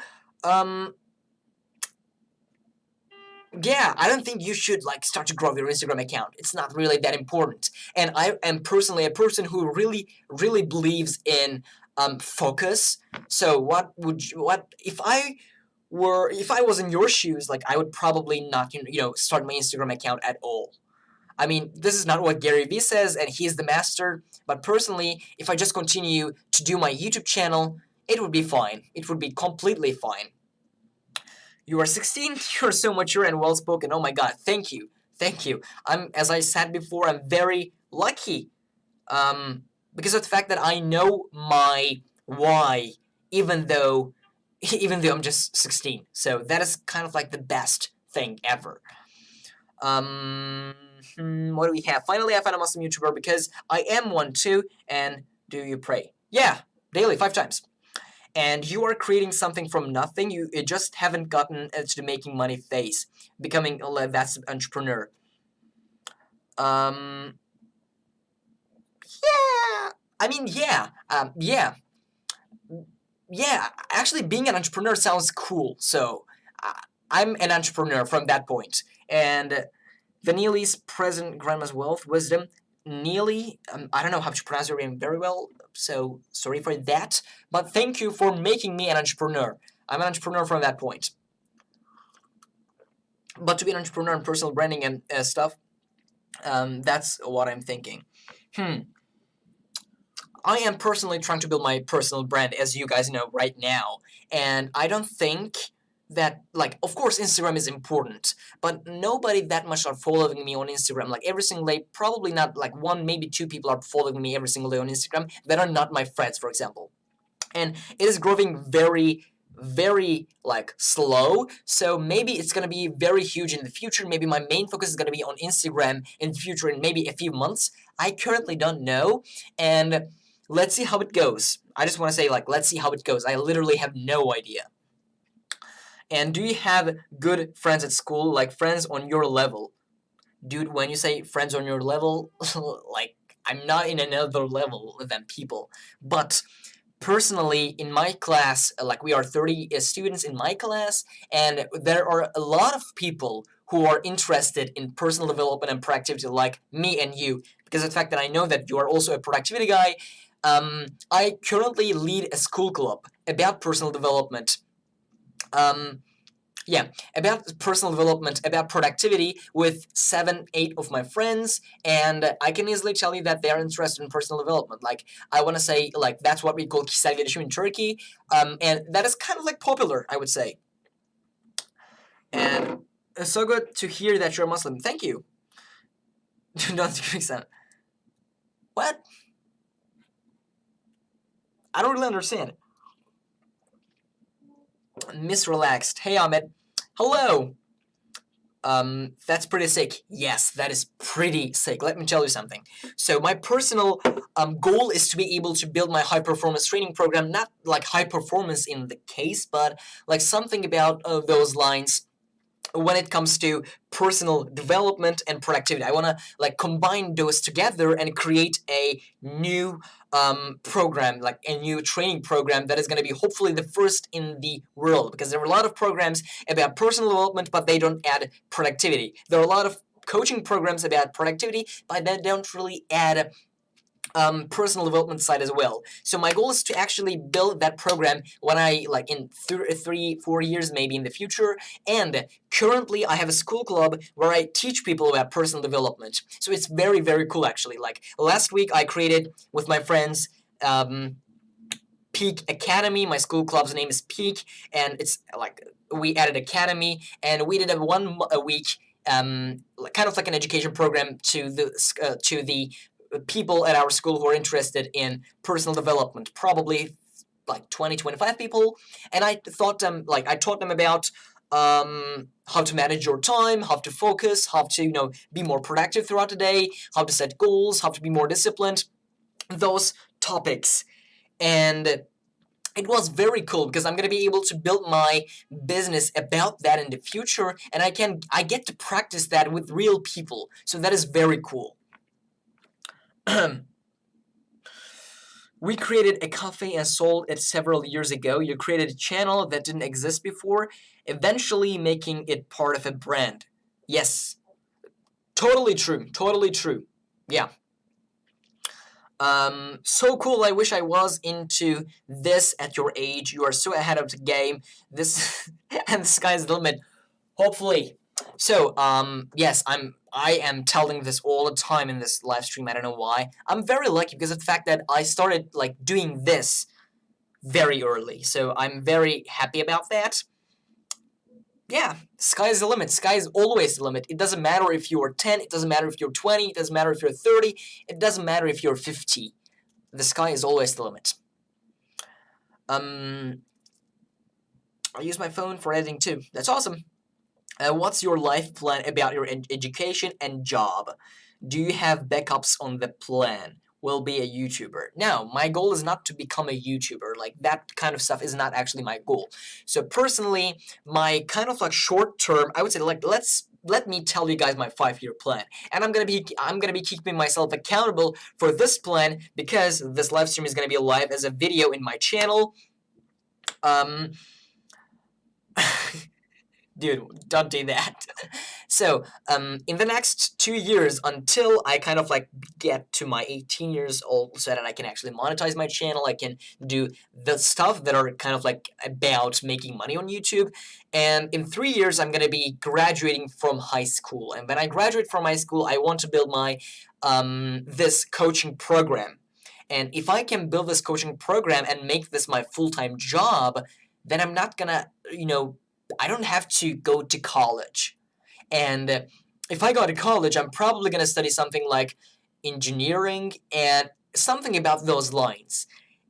Speaker 1: yeah, I don't think you should, like, start to grow your Instagram account. It's not really that important. And I am personally a person who really, really believes in focus. So what if I was in your shoes, like, I would probably not, start my Instagram account at all. I mean, this is not what Gary Vee says, and he's the master, but personally, if I just continue to do my YouTube channel, it would be fine. It would be completely fine. You are 16, you're so mature and well-spoken. Oh my god, thank you. Thank you. As I said before, I'm very lucky Because of the fact that I know my why, even though I'm just 16. So that is kind of like the best thing ever. What do we have? Finally, I found a Muslim YouTuber because I am one too. And do you pray? Yeah, daily, 5 times. And you are creating something from nothing. You just haven't gotten to the making money phase, becoming that's an entrepreneur. Yeah. I mean, yeah. Yeah. Actually, being an entrepreneur sounds cool. So I'm an entrepreneur from that point. And the Neely's present grandma's wealth, wisdom. Neely, I don't know how to pronounce your name very well, so sorry for that. But thank you for making me an entrepreneur. I'm an entrepreneur from that point. But to be an entrepreneur in personal branding and stuff, that's what I'm thinking. I am personally trying to build my personal brand, as you guys know right now, and I don't think that, like, of course Instagram is important, but nobody that much are following me on Instagram. Like, every single day, probably not, like, one, maybe two people are following me every single day on Instagram that are not my friends, for example. And it is growing very, very, like, slow, so maybe it's gonna be very huge in the future. Maybe my main focus is gonna be on Instagram in the future, in maybe a few months. I currently don't know, and let's see how it goes. I just want to say, like, let's see how it goes. I literally have no idea. And do you have good friends at school, like friends on your level? Dude, when you say friends on your level, like, I'm not in another level than people. But personally, in my class, like, we are 30 students in my class, and there are a lot of people who are interested in personal development and productivity, like me and you, because of the fact that I know that you are also a productivity guy. I currently lead a school club about personal development. Yeah, about personal development, about productivity with 7, 8 of my friends, and I can easily tell you that they are interested in personal development. Like, I want to say, like, that's what we call kişisel gelişim in Turkey, and that is kind of like popular, I would say. And it's so good to hear that you're Muslim. Thank you. Don't speak sound. What? I don't really understand. Miss Relaxed. Hey, Ahmet. Hello. That's pretty sick. Yes, that is pretty sick. Let me tell you something. So my personal goal is to be able to build my high performance training program, not like high performance in the case, but like something about those lines when it comes to personal development and productivity. I want to like combine those together and create a new program, like a new training program that is going to be hopefully the first in the world, because there are a lot of programs about personal development, but they don't add productivity. There are a lot of coaching programs about productivity, but they don't really add personal development side as well. So my goal is to actually build that program when I, like, in 3-4 years maybe in the future. And currently I have a school club where I teach people about personal development. So it's very, very cool actually. Like, last week I created with my friends Peak Academy. My school club's name is Peak, and it's like we added Academy, and we did a week kind of like an education program to the people at our school who are interested in personal development, probably like 20-25 people. And I taught them about how to manage your time, how to focus, how to be more productive throughout the day, how to set goals, how to be more disciplined, those topics. And it was very cool because I'm going to be able to build my business about that in the future, and I get to practice that with real people. So that is very cool. We created a cafe and sold it several years ago. You created a channel that didn't exist before, eventually making it part of a brand. Yes. Totally true. Totally true. Yeah. So cool. I wish I was into this at your age. You are so ahead of the game. This and the sky's the limit. Hopefully. So, yes, I am telling this all the time in this live stream. I don't know why. I'm very lucky because of the fact that I started like doing this very early. So I'm very happy about that. yeah, sky is the limit. Sky is always the limit. It doesn't matter if you're 10, it doesn't matter if you're 20, it doesn't matter if you're 30, it doesn't matter if you're 50. The sky is always the limit. I use my phone for editing too. That's awesome. What's your life plan about your education and job? Do you have backups on the plan? Will be a YouTuber. Now, my goal is not to become a YouTuber. Like, that kind of stuff is not actually my goal. So personally, my kind of like short term, I would say, like, let me tell you guys my 5-year plan. And I'm gonna be keeping myself accountable for this plan, because this live stream is gonna be live as a video in my channel. Dude, don't do that. So, in the next 2 years, until I kind of like get to my 18 years old, so that I can actually monetize my channel, I can do the stuff that are kind of like about making money on YouTube. And in 3 years, I'm gonna be graduating from high school. And when I graduate from high school, I want to build my this coaching program. And if I can build this coaching program and make this my full-time job, then I'm not gonna, I don't have to go to college. And if I go to college, I'm probably going to study something like engineering and something about those lines.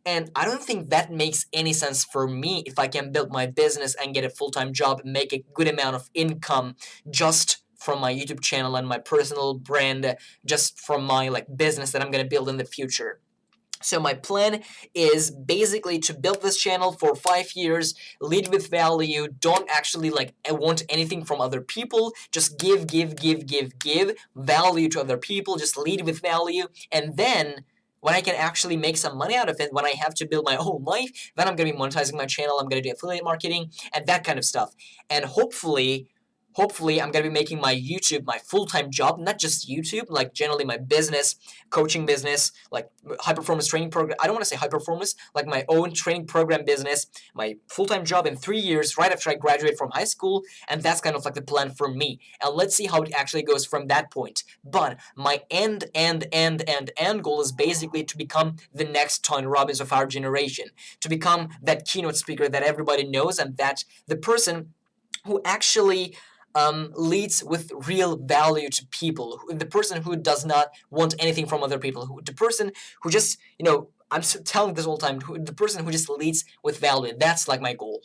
Speaker 1: And I don't think that makes any sense for me if I can build my business and get a full-time job and make a good amount of income just from my YouTube channel and my personal brand, just from my like business that I'm going to build in the future. So my plan is basically to build this channel for 5 years, lead with value, don't actually like want anything from other people, just give value to other people, just lead with value, and then when I can actually make some money out of it, when I have to build my own life, then I'm going to be monetizing my channel, I'm going to do affiliate marketing, and that kind of stuff. And hopefully I'm going to be making my YouTube my full-time job, not just YouTube, like generally my business, coaching business, like high-performance training program. I don't want to say high-performance, like my own training program business, my full-time job in 3 years right after I graduate from high school, and that's kind of like the plan for me. And let's see how it actually goes from that point. But my end goal is basically to become the next Tony Robbins of our generation, to become that keynote speaker that everybody knows, and that the person who actually leads with real value to people, the person who does not want anything from other people, the person who just, I'm telling this all the time, the person who just leads with value. That's like my goal.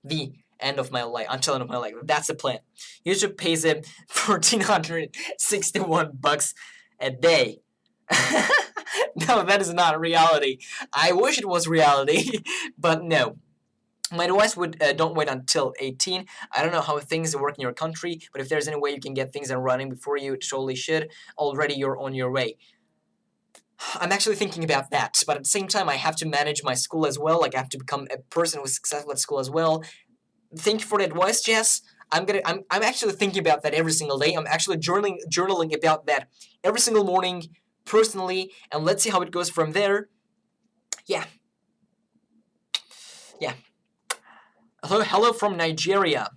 Speaker 1: The end of my life, until end of my life. That's the plan. YouTube pays him $1,461 a day. No, that is not reality. I wish it was reality, but no. My advice would don't wait until 18. I don't know how things work in your country, but if there's any way you can get things running before you, it totally should. Already you're on your way. I'm actually thinking about that, but at the same time, I have to manage my school as well. Like, I have to become a person who's successful at school as well. Thank you for the advice, Jess. I'm actually thinking about that every single day. I'm actually journaling about that every single morning, personally, and let's see how it goes from there. Yeah. Hello from Nigeria.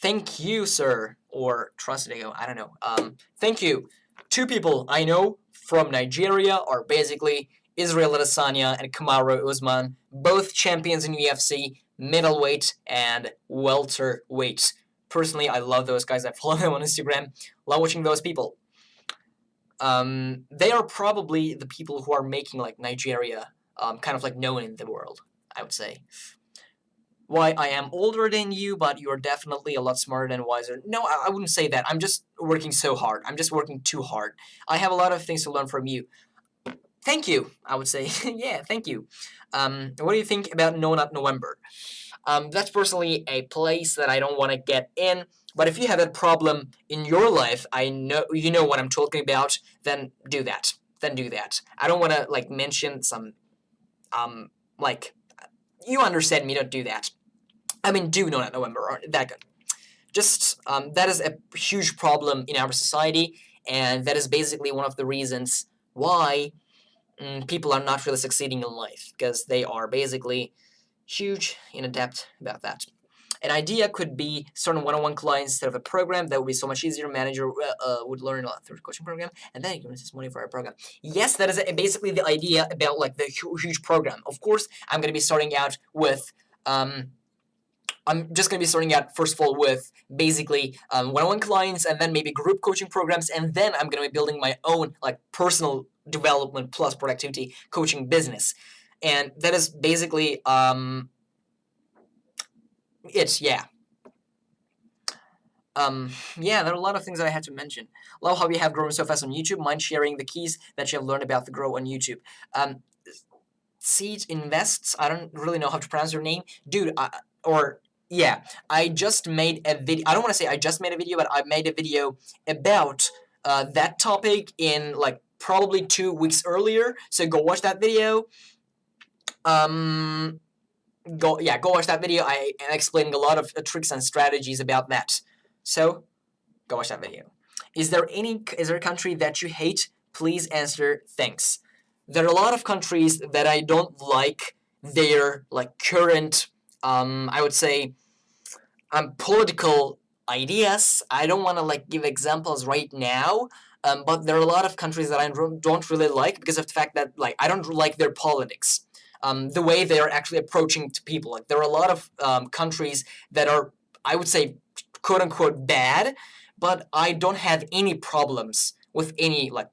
Speaker 1: Thank you, sir. Or Trustego, I don't know. Thank you. 2 people I know from Nigeria are basically Israel Adesanya and Kamaru Usman, both champions in UFC, middleweight and welterweight. Personally, I love those guys. I follow them on Instagram. Love watching those people. They are probably the people who are making like Nigeria kind of like known in the world, I would say. Why, I am older than you, but you're definitely a lot smarter and wiser. No, I wouldn't say that. I'm just working so hard. I'm just working too hard. I have a lot of things to learn from you. Thank you, I would say. Yeah, thank you. What do you think about No Nut November? That's personally a place that I don't want to get in. But if you have a problem in your life, I know you know what I'm talking about. Then do that. I don't want to like mention some, like, you understand me. Don't do that. I mean, do No Nut November. Aren't that good? Just that is a huge problem in our society, and that is basically one of the reasons why people are not really succeeding in life, because they are basically huge in adept about that. An idea could be starting one-on-one clients instead of a program. That would be so much easier. Manager would learn a lot through the coaching program, and then you can receive money for our program. Yes, that is basically the idea about like the huge program. Of course, I'm going to be starting out with I'm just going to be starting out, first of all, with basically one-on-one clients, and then maybe group coaching programs, and then I'm going to be building my own like personal development plus productivity coaching business. And that is basically it. Yeah. Yeah, there are a lot of things that I had to mention. Love how you have grown so fast on YouTube. Mind sharing the keys that you have learned about the grow on YouTube. Seed Invests. I don't really know how to pronounce your name, dude. Yeah, I just made a video. I don't want to say I just made a video, but I made a video about that topic in like probably 2 weeks earlier. So go watch that video. Go watch that video. I am explaining a lot of tricks and strategies about that. So go watch that video. Is there a country that you hate? Please answer. Thanks. There are a lot of countries that I don't like their like current, I would say, political ideas. I don't want to like give examples right now, but there are a lot of countries that I don't really like because of the fact that like I don't like their politics, the way they are actually approaching to people. Like there are a lot of countries that are, I would say, quote unquote bad, but I don't have any problems with any like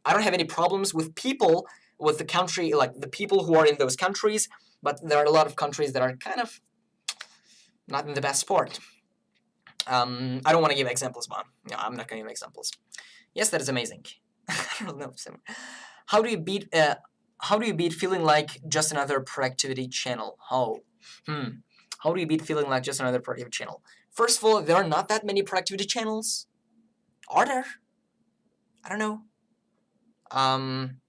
Speaker 1: I don't have any problems with people with the country, like the people who are in those countries, but there are a lot of countries that are kind of not in the best sport. I don't want to give examples, man. No, I'm not going to give examples. Yes, that is amazing. I don't know. How do you beat feeling like just another productivity channel? How do you beat feeling like just another productivity channel? First of all, there are not that many productivity channels. Are there? I don't know. I'm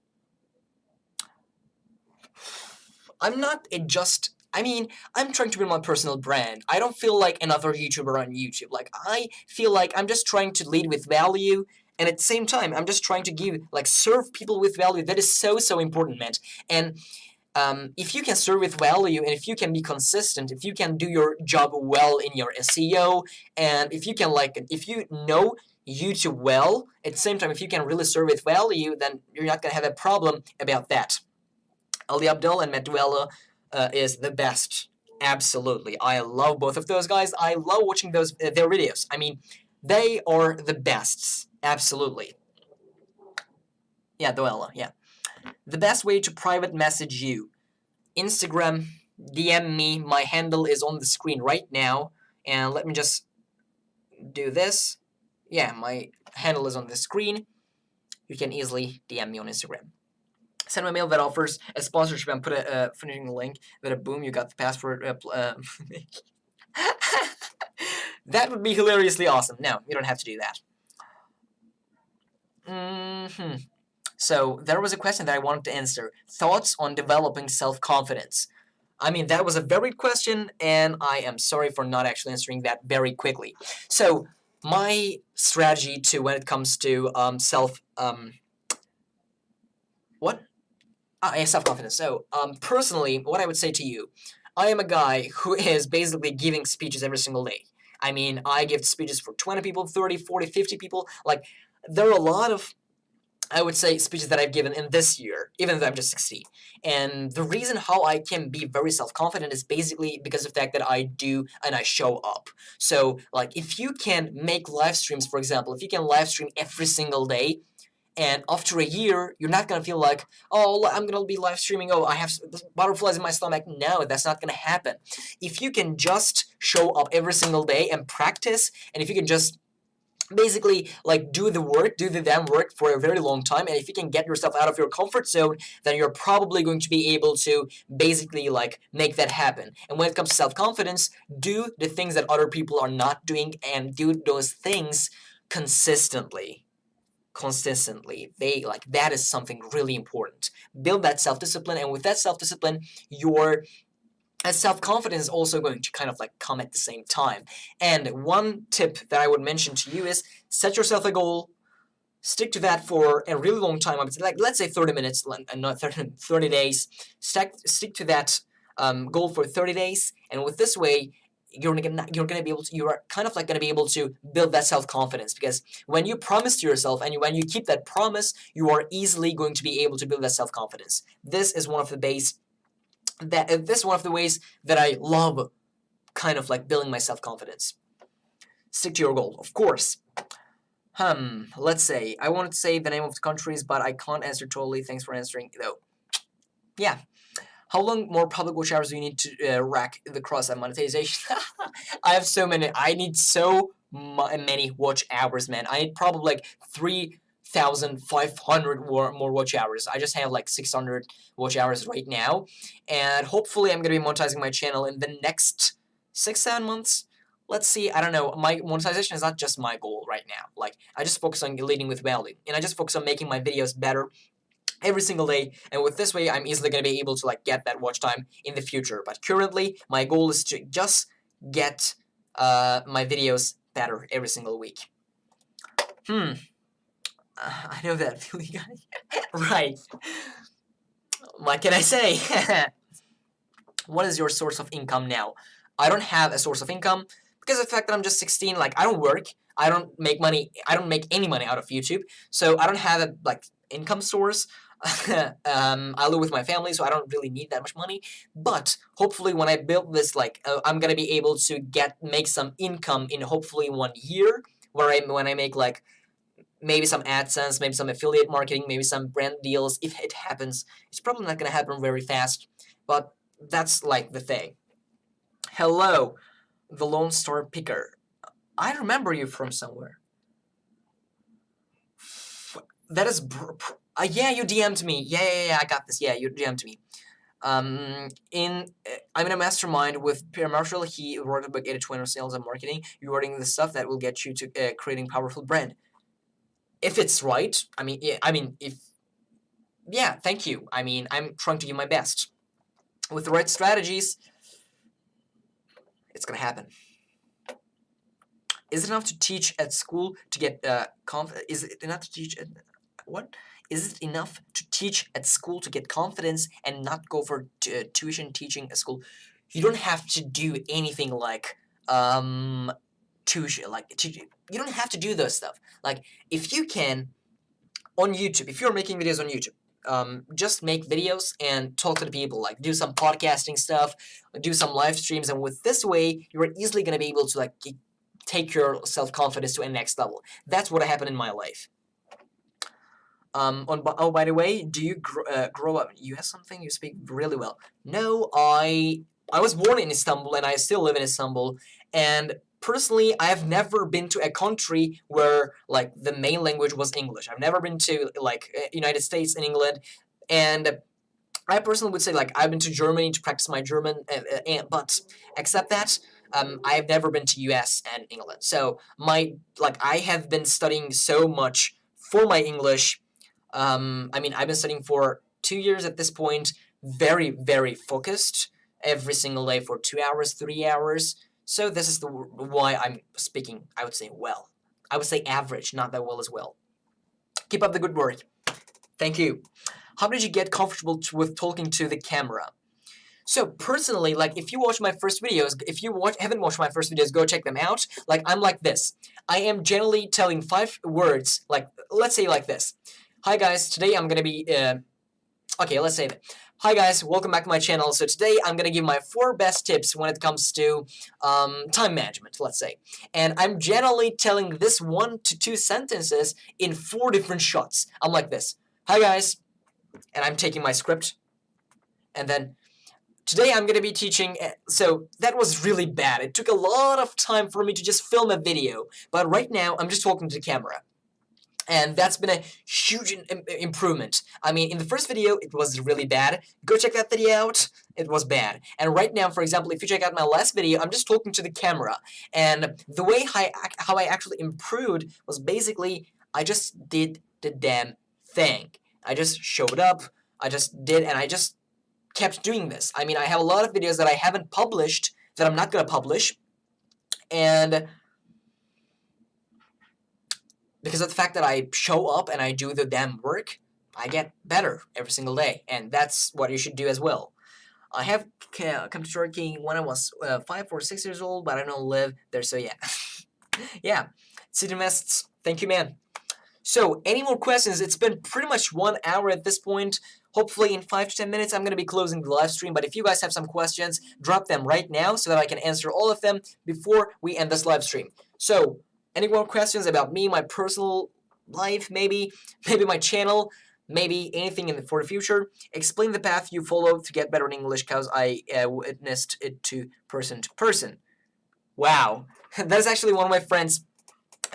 Speaker 1: not just. I mean, I'm trying to build my personal brand. I don't feel like another YouTuber on YouTube. Like, I feel like I'm just trying to lead with value, and at the same time, I'm just trying to serve people with value. That is so, so important, man. And if you can serve with value, and if you can be consistent, if you can do your job well in your SEO, and if you can if you know YouTube well, at the same time, if you can really serve with value, then you're not going to have a problem about that. Ali Abdul and Meduella is the best. Absolutely. I love both of those guys. I love watching their videos. I mean, they are the best. Absolutely. Yeah, Duella, yeah. The best way to private message you. Instagram, DM me. My handle is on the screen right now. And let me just do this. Yeah, my handle is on the screen. You can easily DM me on Instagram. Send me a mail that offers a sponsorship and put a finishing link. That boom, you got the password. That would be hilariously awesome. No, you don't have to do that. So there was a question that I wanted to answer. Thoughts on developing self-confidence? I mean, that was a very good question, and I am sorry for not actually answering that very quickly. So my strategy to when it comes to self-confidence. So personally, what I would say to you, I am a guy who is basically giving speeches every single day. I mean, I give speeches for 20 people, 30, 40, 50 people. Like, there are a lot of, I would say, speeches that I've given in this year, even though I'm just 16. And the reason how I can be very self-confident is basically because of the fact that I do and I show up. So, like, if you can make live streams, for example, if you can live stream every single day, and after a year, you're not going to feel like, oh, I'm going to be live streaming, oh, I have butterflies in my stomach. No, that's not going to happen. If you can just show up every single day and practice, and if you can just basically like do the damn work for a very long time, and if you can get yourself out of your comfort zone, then you're probably going to be able to basically like make that happen. And when it comes to self-confidence, do the things that other people are not doing, and do those things consistently. That is something really important. Build that self-discipline, and with that self-discipline, your self-confidence is also going to kind of like come at the same time. And one tip that I would mention to you is set yourself a goal, stick to that for a really long time. Like, let's say 30 minutes and not 30 days. Stick to that goal for 30 days, and with this way, you are kind of like gonna be able to build that self-confidence, because when you promise to yourself and when you keep that promise, you are easily going to be able to build that self-confidence. This is one of the ways that I love kind of like building my self-confidence. Stick to your goal, of course. Let's say, I wanted to say the name of the countries, but I can't answer totally. Thanks for answering, though. Yeah. How long more public watch hours do you need to rack the cross-site monetization? I have so many. I need so many watch hours, man. I need probably like 3,500 more watch hours. I just have like 600 watch hours right now. And hopefully I'm going to be monetizing my channel in the next 6-7 months. Let's see, I don't know, my monetization is not just my goal right now. Like, I just focus on leading with value. And I just focus on making my videos better every single day, and with this way, I'm easily going to be able to like get that watch time in the future. But currently, my goal is to just get my videos better every single week. I know that feeling, guys. Right. What can I say? What is your source of income now? I don't have a source of income because of the fact that I'm just 16. Like, I don't work. I don't make money. I don't make any money out of YouTube. So I don't have a like income source. I live with my family, so I don't really need that much money. But hopefully, when I build this, like, I'm gonna be able to make some income in hopefully 1 year, when I make like maybe some AdSense, maybe some affiliate marketing, maybe some brand deals. If it happens, it's probably not gonna happen very fast, but that's like the thing. Hello, the Lone Star Picker. I remember you from somewhere. That is, yeah, you DM'd me. Yeah, I got this. Yeah, you DM'd me. I'm in a mastermind with Pierre Marshall. He wrote a book, 80/20 Sales and Marketing. You're writing the stuff that will get you to creating powerful brand. If it's right, yeah, thank you. I mean, I'm trying to do my best. With the right strategies, it's gonna happen. Is it enough to teach at school to get Is it enough to teach at what? Is it enough to teach at school to get confidence and not go for tuition teaching at school? You don't have to do anything like tuition. Like you don't have to do those stuff. Like if you can on YouTube, if you're making videos on YouTube, just make videos and talk to the people. Like do some podcasting stuff, do some live streams, and with this way, you're easily gonna be able to like take your self-confidence to a next level. That's what happened in my life. Oh, by the way, do you grow up? You have something you speak really well. No, I was born in Istanbul and I still live in Istanbul. And personally, I have never been to a country where like the main language was English. I've never been to like United States and England, and I personally would say like I've been to Germany to practice my German, but except that. I've never been to US and England. So I have been studying so much for my English. I've been studying for 2 years at this point, very, very focused every single day for 2 hours, 3 hours. So this is why I'm speaking, I would say, well. I would say average, not that well as well. Keep up the good work. Thank you. How did you get comfortable with talking to the camera? So personally, like if you watch my first videos, if you haven't watched my first videos, go check them out. Like I'm like this. I am generally telling 5 words, like let's say like this. Hi guys, today I'm gonna be, okay, let's say that. Hi guys, welcome back to my channel. So today I'm gonna give my 4 best tips when it comes to time management, let's say. And I'm generally telling this 1 to 2 sentences in 4 different shots. I'm like this. Hi guys, and I'm taking my script, and then today I'm going to be teaching, so that was really bad. It took a lot of time for me to just film a video, but right now I'm just talking to the camera. And that's been a huge improvement. I mean, in the first video, it was really bad. Go check that video out. It was bad. And right now, for example, if you check out my last video, I'm just talking to the camera. And the way how I actually improved was basically, I just did the damn thing. I just showed up, I just did, and I just kept doing this. I mean, I have a lot of videos that I haven't published, that I'm not going to publish, and because of the fact that I show up and I do the damn work, I get better every single day, and that's what you should do as well. I have come to Turkey when I was 5 or 6 years old, but I don't live there, so yeah. Yeah, City Vests, thank you, man. So, any more questions? It's been pretty much 1 hour at this point. Hopefully in 5 to 10 minutes I'm going to be closing the live stream, but if you guys have some questions, drop them right now so that I can answer all of them before we end this live stream. So, any more questions about me, my personal life, maybe my channel, maybe anything for the future? Explain the path you follow to get better in English, because I witnessed it to person. Wow. That is actually one of my friends.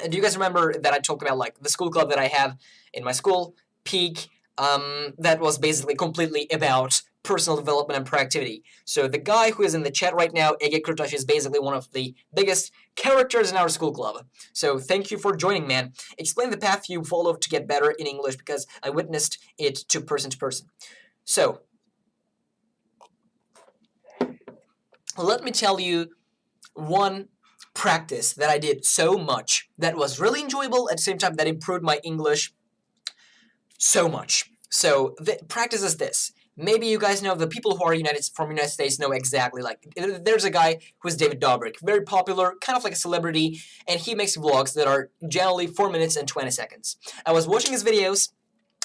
Speaker 1: Do you guys remember that I talked about like the school club that I have in my school, Peak? That was basically completely about personal development and productivity. So the guy who is in the chat right now, Ege Kurtaş, is basically one of the biggest characters in our school club. So thank you for joining, man. Explain the path you follow to get better in English, because I witnessed it to person. So let me tell you one practice that I did so much that was really enjoyable, at the same time that improved my English so much. So the practice is this. Maybe you guys know, the people who are from United States know exactly, like, there's a guy who is David Dobrik, very popular, kind of like a celebrity, and he makes vlogs that are generally 4 minutes and 20 seconds. I was watching his videos,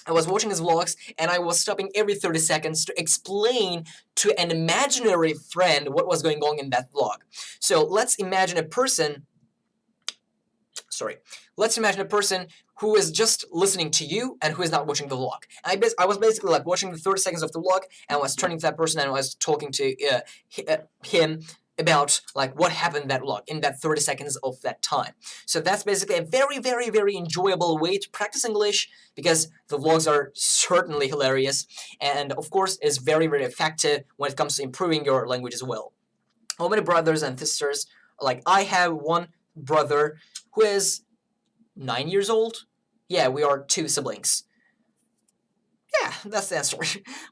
Speaker 1: I was watching his vlogs, and I was stopping every 30 seconds to explain to an imaginary friend what was going on in that vlog. So let's imagine a person who is just listening to you and who is not watching the vlog. I was basically like watching the 30 seconds of the vlog, and I was turning to that person and I was talking to him about like what happened in that vlog in that 30 seconds of that time. So that's basically a very, very, very enjoyable way to practice English, because the vlogs are certainly hilarious, and of course is very, very effective when it comes to improving your language as well. How many brothers and sisters? Like, I have one brother who is 9 years old. Yeah, we are 2 siblings. Yeah, that's the answer.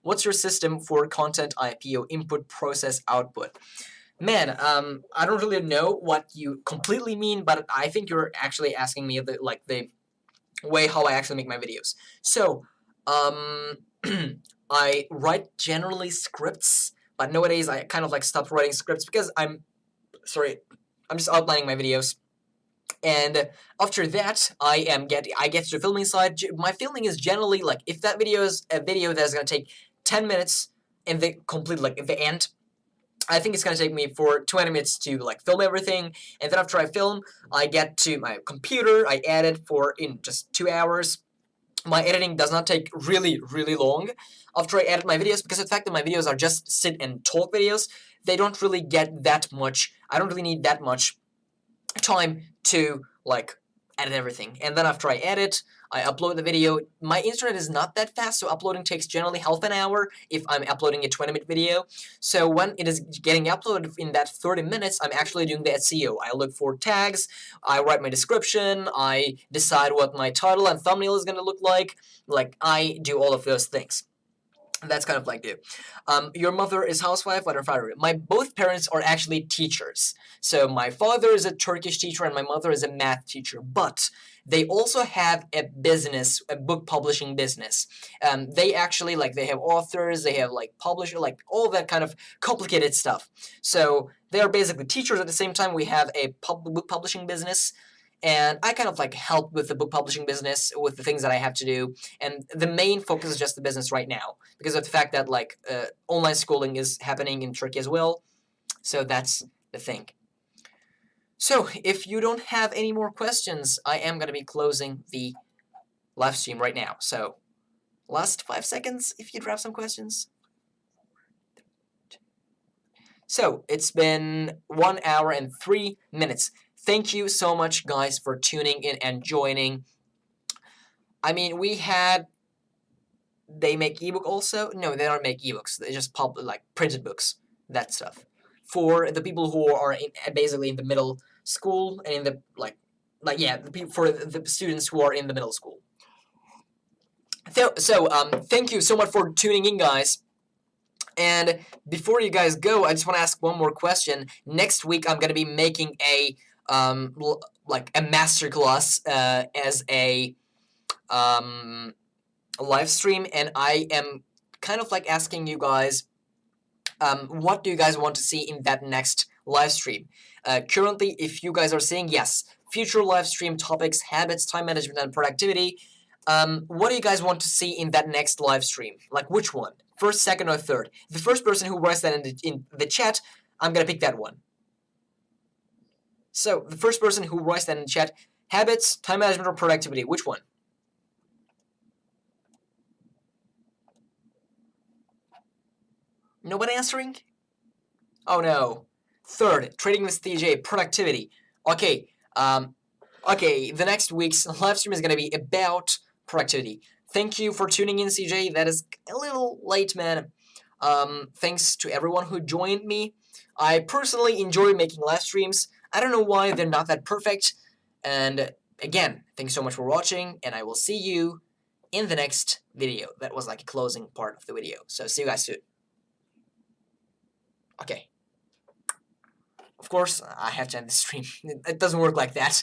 Speaker 1: What's your system for content IPO, input, process, output? Man, I don't really know what you completely mean, but I think you're actually asking me the way how I actually make my videos. So, I write generally scripts, but nowadays I kind of like stopped writing scripts because I'm just outlining my videos. And after that, I get to the filming side. My filming is generally like, if that video is a video that is going to take 10 minutes in the complete, like at the end, I think it's going to take me for 20 minutes to like film everything. And then after I film, I get to my computer, I edit in just 2 hours. My editing does not take really, really long after I edit my videos, because of the fact that my videos are just sit and talk videos. They don't really get that much, I don't really need that much time to like edit everything. And then after I edit, I upload the video. My internet is not that fast, so uploading takes generally half an hour if I'm uploading a 20-minute video. So when it is getting uploaded in that 30 minutes, I'm actually doing the SEO. I look for tags, I write my description, I decide what my title and thumbnail is going to look like. Like, I do all of those things. That's kind of like it. Your mother is housewife, what her father? My both parents are actually teachers. So my father is a Turkish teacher and my mother is a math teacher. But they also have a business, a book publishing business. They actually they have authors, they have like publisher, like all that kind of complicated stuff. So they are basically teachers. At the same time, we have a book publishing business. And I kind of like help with the book publishing business, with the things that I have to do. And the main focus is just the business right now, because of the fact that online schooling is happening in Turkey as well. So that's the thing. So if you don't have any more questions, I am going to be closing the live stream right now. So last 5 seconds, if you drop some questions. So it's been 1 hour and 3 minutes. Thank you so much, guys, for tuning in and joining. I mean, they make ebook also? No, they don't make ebooks. They just printed books, that stuff. For the people who are basically in the middle school and in the for the students who are in the middle school. So thank you so much for tuning in, guys. And before you guys go, I just want to ask one more question. Next week, I'm going to be making a masterclass as a live stream, and I am kind of like asking you guys, what do you guys want to see in that next live stream? Currently, if you guys are saying yes, future live stream topics, habits, time management, and productivity. What do you guys want to see in that next live stream? Like which one? First, second, or third? The first person who writes that in the chat, I'm gonna pick that one. So the first person who writes that in the chat, habits, time management, or productivity, which one? Nobody answering? Oh no. Third, trading with TJ, productivity. Okay, okay, the next week's live stream is gonna be about productivity. Thank you for tuning in, CJ. That is a little late, man. Thanks to everyone who joined me. I personally enjoy making live streams. I don't know why they're not that perfect. And again, thanks so much for watching, and I will see you in the next video. That was like a closing part of the video. So see you guys soon. Okay. Of course, I have to end the stream. It doesn't work like that.